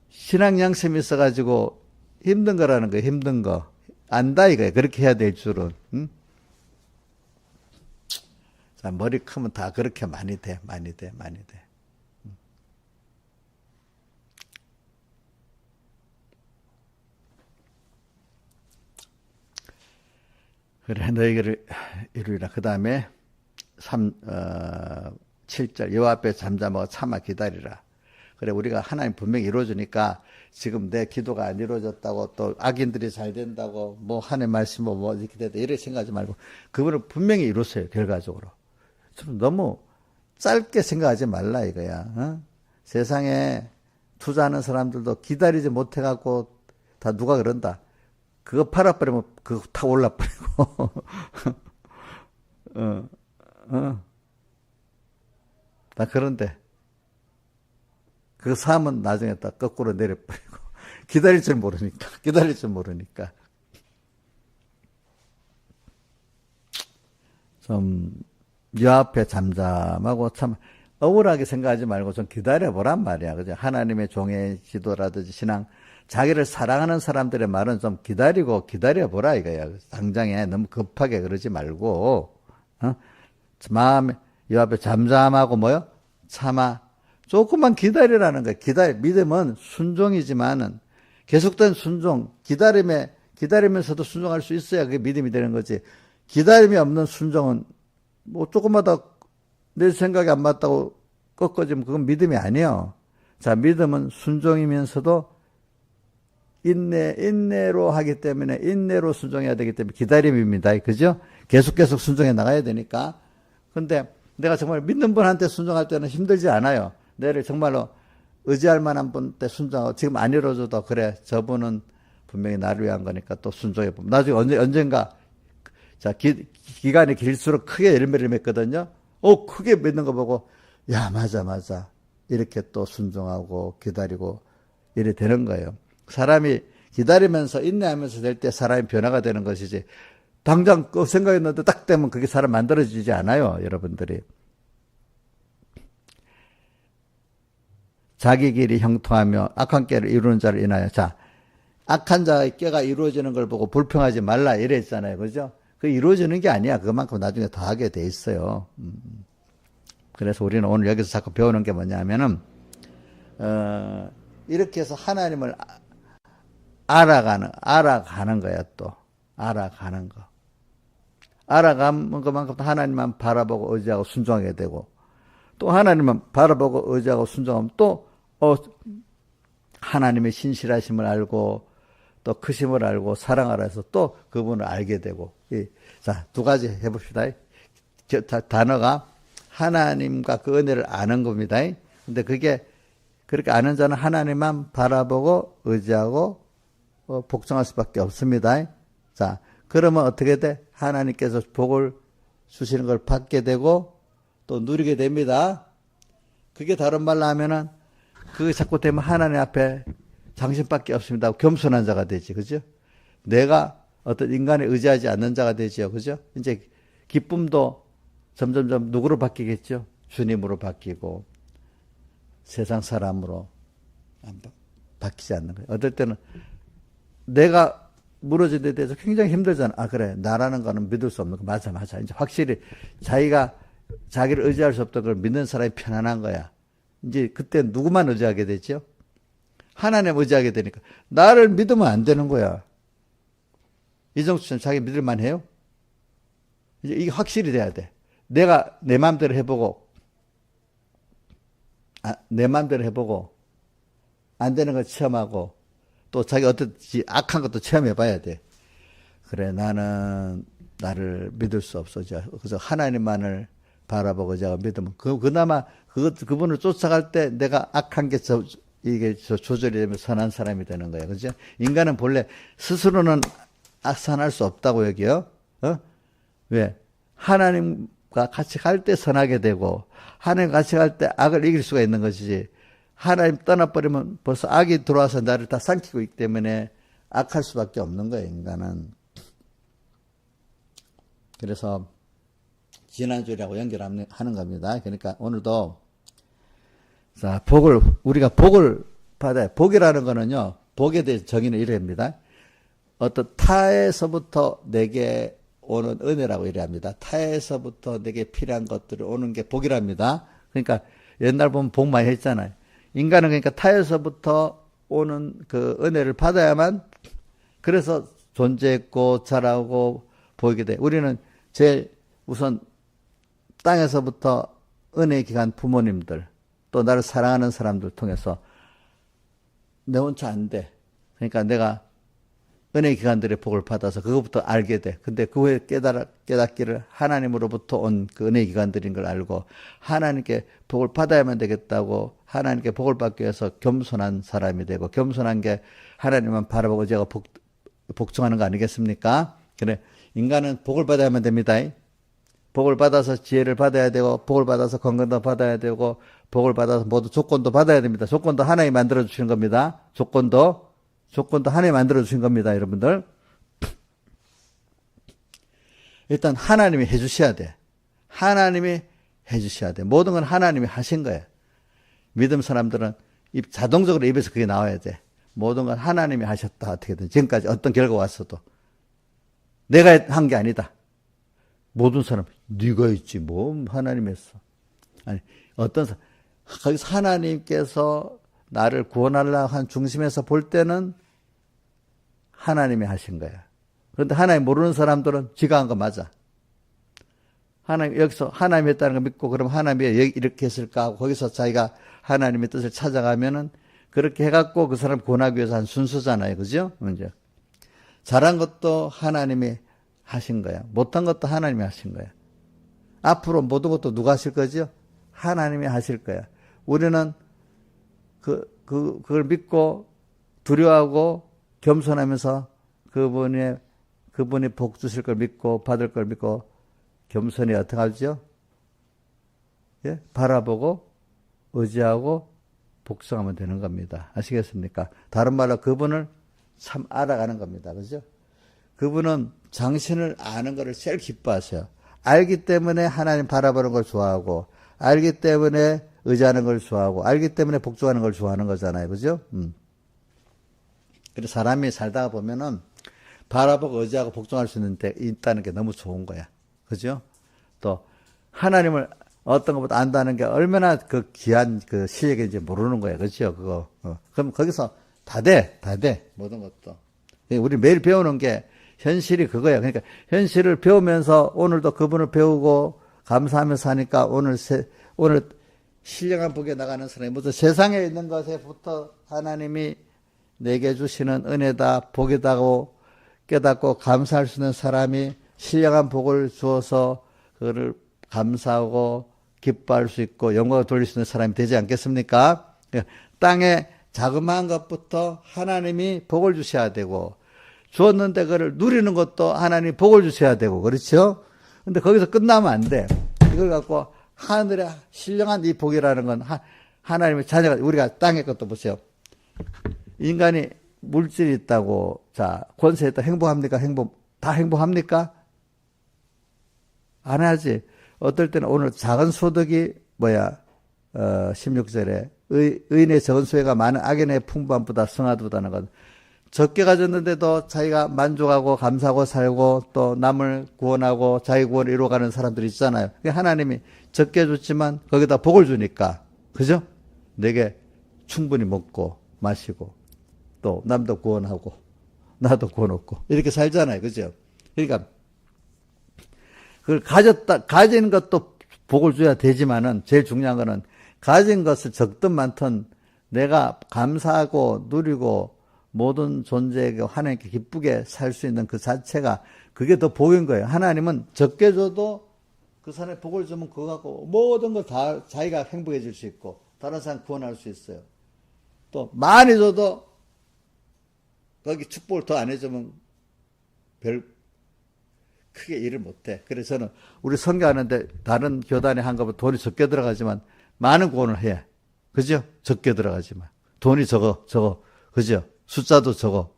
B: 신앙 양심이 있어가지고 힘든 거라는 거예요. 힘든 거. 안다 이거예요. 그렇게 해야 될 줄은. 응? 자, 머리 크면 다 그렇게 많이 돼. 그래, 너희를 이루리라. 그 다음에 7절 여호와 앞에 잠잠하고 참아 기다리라. 그래, 우리가 하나님 분명히 이루어주니까 지금 내 기도가 안 이루어졌다고 또 악인들이 잘 된다고 뭐 하나님 말씀 뭐 이렇게 됐다 이렇게 생각하지 말고 그분은 분명히 이루었어요. 결과적으로. 좀 너무 짧게 생각하지 말라 이거야. 어? 세상에 투자하는 사람들도 기다리지 못해갖고 다 누가 그런다. 그거 팔아버리면 그거 다 올라버리고 다 그런데 그거 사면 나중에 다 거꾸로 내려버리고 기다릴 줄 모르니까 좀 요 앞에 잠잠하고 참 억울하게 생각하지 말고 좀 기다려보란 말이야. 그죠? 하나님의 종의 지도라든지 신앙, 자기를 사랑하는 사람들의 말은 좀 기다려보라 이거야. 당장에 너무 급하게 그러지 말고, 마음에, 요 앞에 잠잠하고 뭐요? 참아. 조금만 기다리라는 거야. 믿음은 순종이지만은 계속된 순종, 기다리면서도 순종할 수 있어야 그게 믿음이 되는 거지. 기다림이 없는 순종은 뭐 조금마다 내 생각이 안 맞다고 꺾어지면 그건 믿음이 아니에요. 자, 믿음은 순종이면서도 인내로 하기 때문에 인내로 순종해야 되기 때문에 기다림입니다. 그죠? 계속 순종해 나가야 되니까. 근데 내가 정말 믿는 분한테 순종할 때는 힘들지 않아요. 내를 정말로 의지할 만한 분한테 순종하고 지금 안 이루어져도 그래. 저분은 분명히 나를 위한 거니까 또 순종해 보면 나중에 언젠가 자, 기간이 길수록 크게 열매했거든요. 크게 맺는 거 보고, 야, 맞아. 이렇게 또 순종하고 기다리고, 이래 되는 거예요. 사람이 기다리면서 인내하면서 될 때 사람이 변화가 되는 것이지, 당장 생각했는데 딱 되면 그게 사람 만들어지지 않아요, 여러분들이. 자기 길이 형통하며 악한 꾀를 이루는 자를 인하여. 자, 악한 자의 꾀가 이루어지는 걸 보고 불평하지 말라, 이랬잖아요. 그죠? 그 이루어지는 게 아니야. 그만큼 나중에 더 하게 돼 있어요. 그래서 우리는 오늘 여기서 자꾸 배우는 게 뭐냐면은, 이렇게 해서 하나님을 알아가는 거야, 또. 알아가는 거. 알아가는 것만큼 하나님만 바라보고 의지하고 순종하게 되고, 또 하나님만 바라보고 의지하고 순종하면 또, 하나님의 신실하심을 알고, 또 크심을 알고 사랑하라 해서 또 그분을 알게 되고. 자, 두 가지 해봅시다. 단어가 하나님과 그 은혜를 아는 겁니다. 근데 그게 그렇게 아는 자는 하나님만 바라보고 의지하고 복종할 수밖에 없습니다. 자, 그러면 어떻게 돼? 하나님께서 복을 주시는 걸 받게 되고 또 누리게 됩니다. 그게 다른 말로 하면은 그게 자꾸 되면 하나님 앞에 당신밖에 없습니다. 겸손한 자가 되지. 그죠? 내가 어떤 인간에 의지하지 않는 자가 되죠. 그죠? 이제 기쁨도 점점점 누구로 바뀌겠죠? 주님으로 바뀌고 세상 사람으로 바뀌지 않는 거예요. 어떨 때는 내가 무너진 데 대해서 굉장히 힘들잖아. 그래. 나라는 거는 믿을 수 없는 거. 맞아. 이제 확실히 자기를 의지할 수 없던 걸 믿는 사람이 편안한 거야. 이제 그때 누구만 의지하게 되죠? 하나님 의지하게 되니까. 나를 믿으면 안 되는 거야. 이정수 씨는 자기 믿을만 해요? 이제 이게 확실히 돼야 돼. 내가 내 마음대로 해보고, 안 되는 걸 체험하고, 또 자기 어떻지 악한 것도 체험해봐야 돼. 그래, 나는 나를 믿을 수 없어. 그래서 하나님만을 바라보고 제가 믿으면, 그나마 그분을 쫓아갈 때 내가 악한 게 이게 조절이 되면 선한 사람이 되는 거예요. 그죠? 인간은 본래 스스로는 악선할 수 없다고 여기요. 왜? 하나님과 같이 갈 때 선하게 되고, 하나님과 같이 갈 때 악을 이길 수가 있는 것이지, 하나님 떠나버리면 벌써 악이 들어와서 나를 다 삼키고 있기 때문에 악할 수밖에 없는 거예요, 인간은. 그래서, 지난주라고 연결하는 겁니다. 그러니까 오늘도 자, 우리가 복을 받아야, 복이라는 거는요, 복에 대해서 정의는 이래합니다. 어떤 타에서부터 내게 오는 은혜라고 이래합니다. 타에서부터 내게 필요한 것들이 오는 게 복이랍니다. 그러니까 옛날 보면 복 많이 했잖아요. 인간은 그러니까 타에서부터 오는 그 은혜를 받아야만 그래서 존재했고 자라고 보이게 돼. 우리는 제일 우선 땅에서부터 은혜의 기간 부모님들, 또 나를 사랑하는 사람들 통해서 내 혼자 안 돼. 그러니까 내가 은혜의 기관들의 복을 받아서 그것부터 알게 돼. 근데 그 후에 깨닫기를 하나님으로부터 온 그 은혜의 기관들인 걸 알고 하나님께 복을 받아야만 되겠다고 하나님께 복을 받기 위해서 겸손한 사람이 되고, 겸손한 게 하나님만 바라보고 제가 복종하는 거 아니겠습니까? 그래, 인간은 복을 받아야만 됩니다. 복을 받아서 지혜를 받아야 되고, 복을 받아서 건강도 받아야 되고, 복을 받아서 모두 조건도 받아야 됩니다. 조건도 하나님이 만들어 주시는 겁니다. 조건도 하나님이 만들어 주신 겁니다, 여러분들. 일단 하나님이 해주셔야 돼. 하나님이 해주셔야 돼. 모든 건 하나님이 하신 거예요. 믿음 사람들은 자동적으로 입에서 그게 나와야 돼. 모든 건 하나님이 하셨다. 어떻게든 지금까지 어떤 결과가 왔어도 내가 한 게 아니다. 모든 사람 네가 있지 뭐 하나님 했어. 아니 어떤 사람 거기서 하나님께서 나를 구원하려고 한 중심에서 볼 때는 하나님이 하신 거야. 그런데 하나님 모르는 사람들은 지가 한 거 맞아. 하나님 여기서 하나님이 했다는 거 믿고 그럼 하나님이 이렇게 했을까 하고 거기서 자기가 하나님의 뜻을 찾아가면은 그렇게 해갖고 그 사람 구원하기 위해서 한 순서잖아요. 그죠? 먼저 잘한 것도 하나님이 하신 거야. 못한 것도 하나님이 하신 거야. 앞으로 모든 것도 누가 하실 거죠? 하나님이 하실 거야. 우리는 그걸 믿고 두려워하고 겸손하면서 그분이 복 주실 걸 믿고 받을 걸 믿고 겸손히 어떻게 하죠? 예? 바라보고 의지하고 복종하면 되는 겁니다. 아시겠습니까? 다른 말로 그분을 참 알아가는 겁니다. 그죠? 그분은 당신을 아는 것을 제일 기뻐하세요. 알기 때문에 하나님 바라보는 걸 좋아하고 알기 때문에 의지하는 걸 좋아하고 알기 때문에 복종하는 걸 좋아하는 거잖아요. 그죠? 그래서 사람이 살다가 보면은 바라보고 의지하고 복종할 수 있다는 게 너무 좋은 거야. 그죠? 또 하나님을 어떤 것보다 안다는 게 얼마나 그 귀한 그 실력인지 모르는 거야. 그죠? 그거. 그럼 거기서 다 돼. 모든 것도. 우리 매일 배우는 게 현실이 그거야. 그러니까 현실을 배우면서 오늘도 그분을 배우고 감사하면서 하니까 오늘 신령한 복에 나가는 사람이 무슨 세상에 있는 것에부터 하나님이 내게 주시는 은혜다, 복이다고 깨닫고 감사할 수 있는 사람이 신령한 복을 주어서 그거를 감사하고 기뻐할 수 있고 영광을 돌릴 수 있는 사람이 되지 않겠습니까? 땅에 자그마한 것부터 하나님이 복을 주셔야 되고 주었는데 그걸 누리는 것도 하나님이 복을 주셔야 되고 그렇죠? 근데 거기서 끝나면 안 돼. 이걸 갖고 하늘의 신령한 이 복이라는 건 하나님의 자녀가 우리가 땅의 것도 보세요. 인간이 물질이 있다고 자 권세 있다 행복합니까? 다 행복합니까? 안 하지. 어떨 때는 오늘 작은 소득이 16절에 의인의 적은 소유가 많은 악인의 풍부함보다 성하도다는 것. 적게 가졌는데도 자기가 만족하고 감사하고 살고 또 남을 구원하고 자기 구원을 이루어가는 사람들이 있잖아요. 하나님이 적게 줬지만 거기다 복을 주니까 그죠? 내게 충분히 먹고 마시고 또 남도 구원하고 나도 구원 얻고 이렇게 살잖아요. 그죠? 그러니까 그걸 가진 것도 복을 줘야 되지만은 제일 중요한 거는 가진 것을 적든 많든 내가 감사하고 누리고 모든 존재에게 하나님께 기쁘게 살 수 있는 그 자체가 그게 더 복인 거예요. 하나님은 적게 줘도 그 사람의 복을 주면 그거 갖고 모든 걸 다 자기가 행복해질 수 있고 다른 사람 구원할 수 있어요. 또 많이 줘도 거기 축복을 더 안 해주면 별 크게 일을 못해. 그래서 저는 우리 선교하는데 다른 교단에 한 것보다 돈이 적게 들어가지만 많은 구원을 해. 그죠? 적게 들어가지만 돈이 적어. 그죠? 숫자도 적어.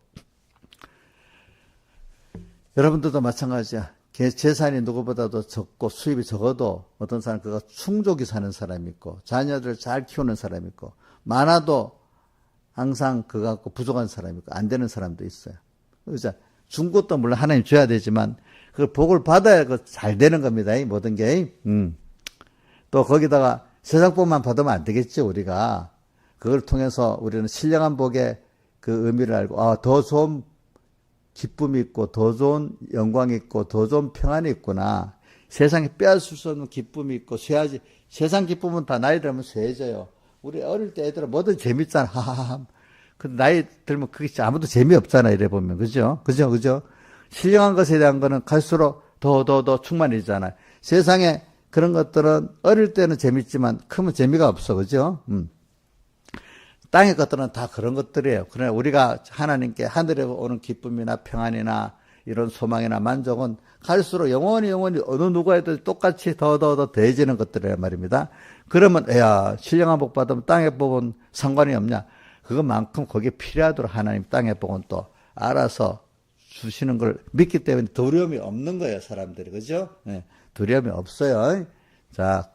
B: 여러분들도 마찬가지야. 재산이 누구보다도 적고 수입이 적어도 어떤 사람 그거 충족이 사는 사람이 있고 자녀들 잘 키우는 사람이 있고 많아도 항상 그거 갖고 부족한 사람이 있고 안 되는 사람도 있어요. 그죠? 준 것도 물론 하나님 줘야 되지만 그걸 복을 받아야 잘 되는 겁니다. 모든 게. 또 거기다가 세상 복만 받으면 안 되겠지 우리가. 그걸 통해서 우리는 신령한 복의 그 의미를 알고 더 좋은 기쁨이 있고 더 좋은 영광이 있고 더 좋은 평안이 있구나. 세상에 빼앗을 수 없는 기쁨이 있고 쇠하지. 세상 기쁨은 다 나이 들면 쇠해져요. 우리 어릴 때 애들은 뭐든 재밌잖아. 하하하. 근데 나이 들면 그게 아무도 재미없잖아. 이래 보면. 그죠? 신령한 것에 대한 거는 갈수록 더 충만해지잖아요. 세상에 그런 것들은 어릴 때는 재밌지만 크면 재미가 없어. 그죠? 땅의 것들은 다 그런 것들이에요. 그러나 우리가 하나님께 하늘에 오는 기쁨이나 평안이나 이런 소망이나 만족은 갈수록 영원히 어느 누구에도 똑같이 더 더해지는 것들이란 말입니다. 그러면 신령한 복 받으면 땅의 복은 상관이 없냐? 그것만큼 거기에 필요하도록 하나님 땅의 복은 또 알아서 주시는 걸 믿기 때문에 두려움이 없는 거예요, 사람들이. 그죠? 예, 두려움이 없어요. 자,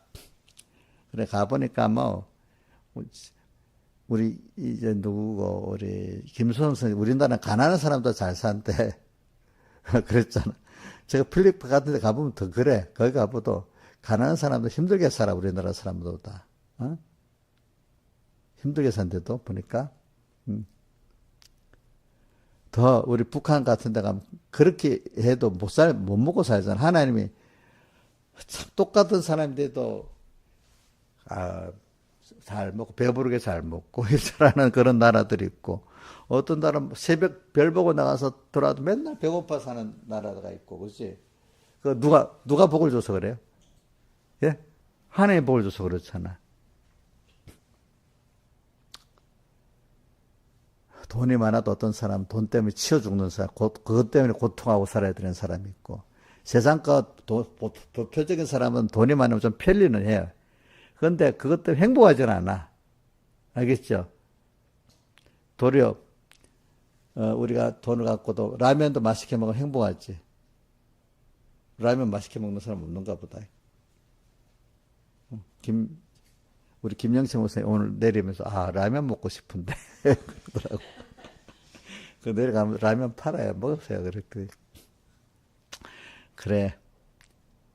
B: 그래, 가보니까 뭐, 우리, 이제 누구고, 우리, 김수성 선생님, 우리나라 가난한 사람도 잘 산대. 그랬잖아. 제가 필리핀 같은 데 가보면 더 그래. 거기 가봐도 가난한 사람도 힘들게 살아, 우리나라 사람들보다. 어? 힘들게 산데도 보니까. 더 우리 북한 같은 데 가면 그렇게 해도 못 먹고 살잖아. 하나님이 참 똑같은 사람인데도, 잘 먹고, 배부르게 잘 먹고, 살아는 그런 나라들이 있고, 어떤 나라는 새벽 별 보고 나가서 돌아도 맨날 배고파 사는 나라가 있고, 그렇지? 그 누가 복을 줘서 그래요? 예? 하나님이 복을 줘서 그렇잖아. 돈이 많아도 어떤 사람은 돈 때문에 치여 죽는 사람, 그것 때문에 고통하고 살아야 되는 사람이 있고, 세상과 도표적인 사람은 돈이 많으면 좀 편리는 해요. 그런데 그것 때문에 행복하진 않아. 알겠죠? 도리어, 우리가 돈을 갖고도 라면도 맛있게 먹으면 행복하지. 라면 맛있게 먹는 사람 없는가 보다. 우리 김영채 목사님 오늘 내리면서, 라면 먹고 싶은데. 그러더라고. 그 내려가면 라면 팔아요. 먹으세요. 그랬더니. 그래.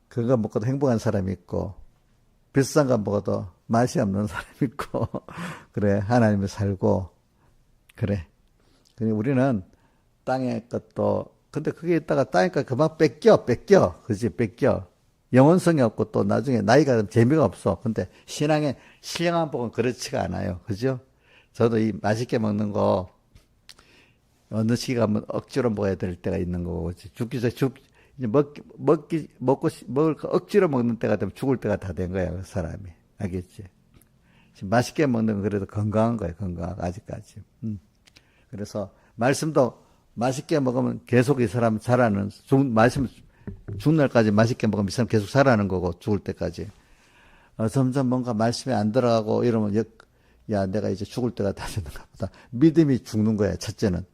B: 그거 먹고도 행복한 사람이 있고, 비싼 거 먹어도 맛이 없는 사람이 있고, 그래. 하나님을 살고, 그래. 우리는 땅의 것도, 근데 그게 있다가 땅의 것 그만 뺏겨. 그지? 뺏겨. 영원성이 없고 또 나중에 나이가 들면 재미가 없어. 근데 신앙의 신령한 복은 그렇지가 않아요. 그죠? 저도 이 맛있게 먹는 거 어느 시기 가면 억지로 먹어야 될 때가 있는 거고, 죽기 전에 이제 먹을 거 억지로 먹는 때가 되면 죽을 때가 다 된 거야, 그 사람이. 알겠지? 지금 맛있게 먹는 건 그래도 건강한 거예요, 아직까지. 그래서 말씀도 맛있게 먹으면 계속 이 사람 살아는, 말씀 죽는 날까지 맛있게 먹으면 이 사람 계속 살아는 거고, 죽을 때까지. 점점 뭔가 말씀이 안 들어가고 이러면, 야, 내가 이제 죽을 때가 다 됐는가 보다. 믿음이 죽는 거야, 첫째는.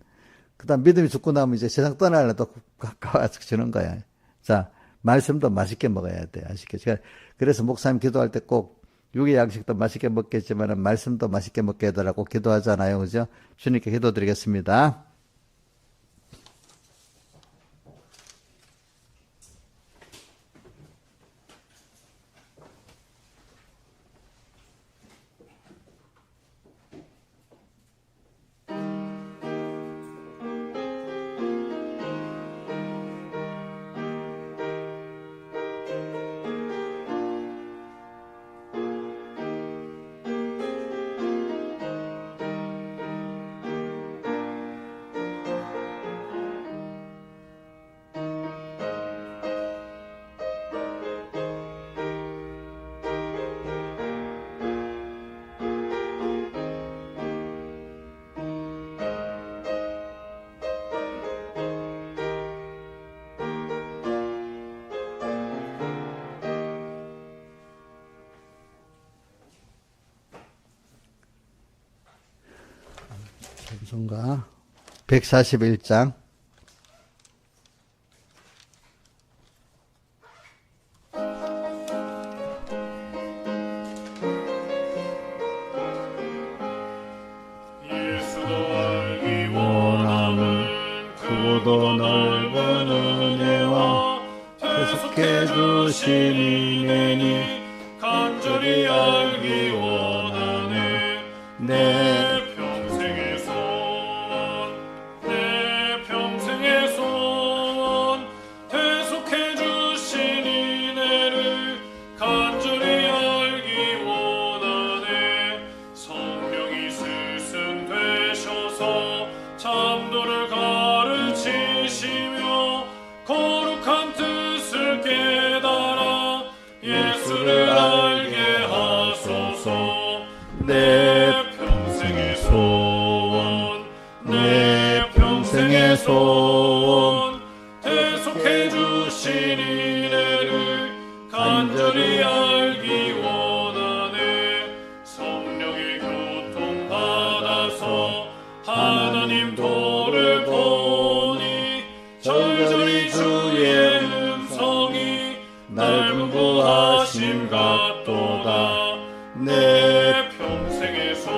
B: 그 다음 믿음이 죽고 나면 이제 세상 떠나려도 가까워지는 거야. 자, 말씀도 맛있게 먹어야 돼. 아시겠죠? 그래서 목사님 기도할 때 꼭 육의 양식도 맛있게 먹겠지만 말씀도 맛있게 먹게 해달라고 기도하잖아요. 그죠? 주님께 기도드리겠습니다. 찬송가 141장.
A: 예수도 알기 원함은 크고도 넓은 은혜와 계속해 주신 은혜니 간절히 알기 원하네. 내 평생의 소원 계속해 주신 은혜를 간절히 알기 원하네. 성령이 스승 되셔서 참도를 가르치시며 거룩한 뜻을 깨달아 예수를 알게 하소서. 내 평생의
B: 넓은 구하심 같도다.
A: 내 평생의 손,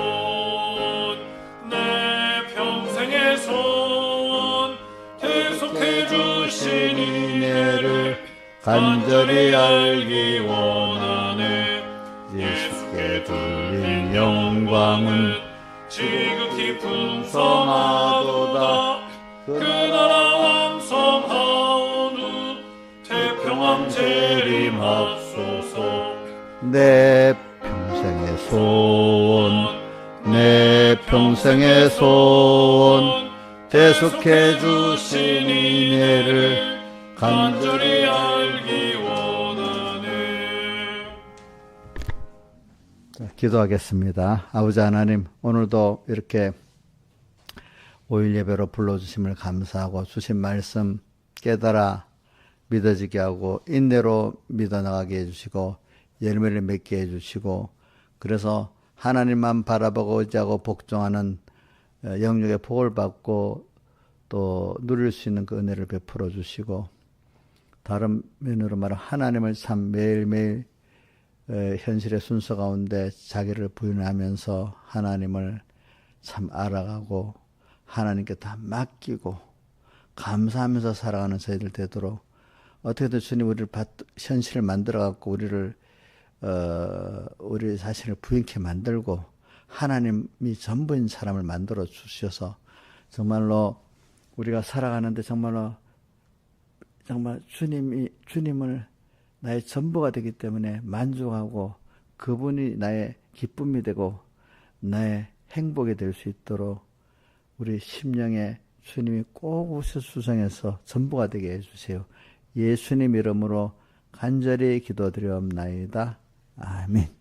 A: 내 평생의 손, 계속해 주신 은혜를 간절히 알기 원하네. 예수께 드린 영광은 지극히 풍성하도다. 그 나라 왕성하오누 태평함 재림하소서.
B: 내 평생의 소원, 내 평생의 소원, 계속해 주신 은혜를
A: 간절히 알기 원하네.
B: 기도하겠습니다. 아버지 하나님, 오늘도 이렇게 5일 예배로 불러주심을 감사하고 주신 말씀 깨달아 믿어지게 하고 인내로 믿어나가게 해주시고 열매를 맺게 해주시고, 그래서 하나님만 바라보고 의지하고 복종하는 영육의 복을 받고 또 누릴 수 있는 그 은혜를 베풀어 주시고, 다른 면으로 말하면 하나님을 참 매일매일 현실의 순서 가운데 자기를 부인하면서 하나님을 참 알아가고 하나님께 다 맡기고 감사하면서 살아가는 저희들 되도록 어떻게든 주님 우리를 현실을 만들어 갖고 우리 자신을 부인케 만들고 하나님이 전부인 사람을 만들어 주셔서 정말로 우리가 살아가는데 정말 주님을 나의 전부가 되기 때문에 만족하고 그분이 나의 기쁨이 되고 나의 행복이 될 수 있도록 우리 심령에 주님이 꼭 오셔 수성해서 전부가 되게 해주세요. 예수님 이름으로 간절히 기도드리옵나이다. 아멘.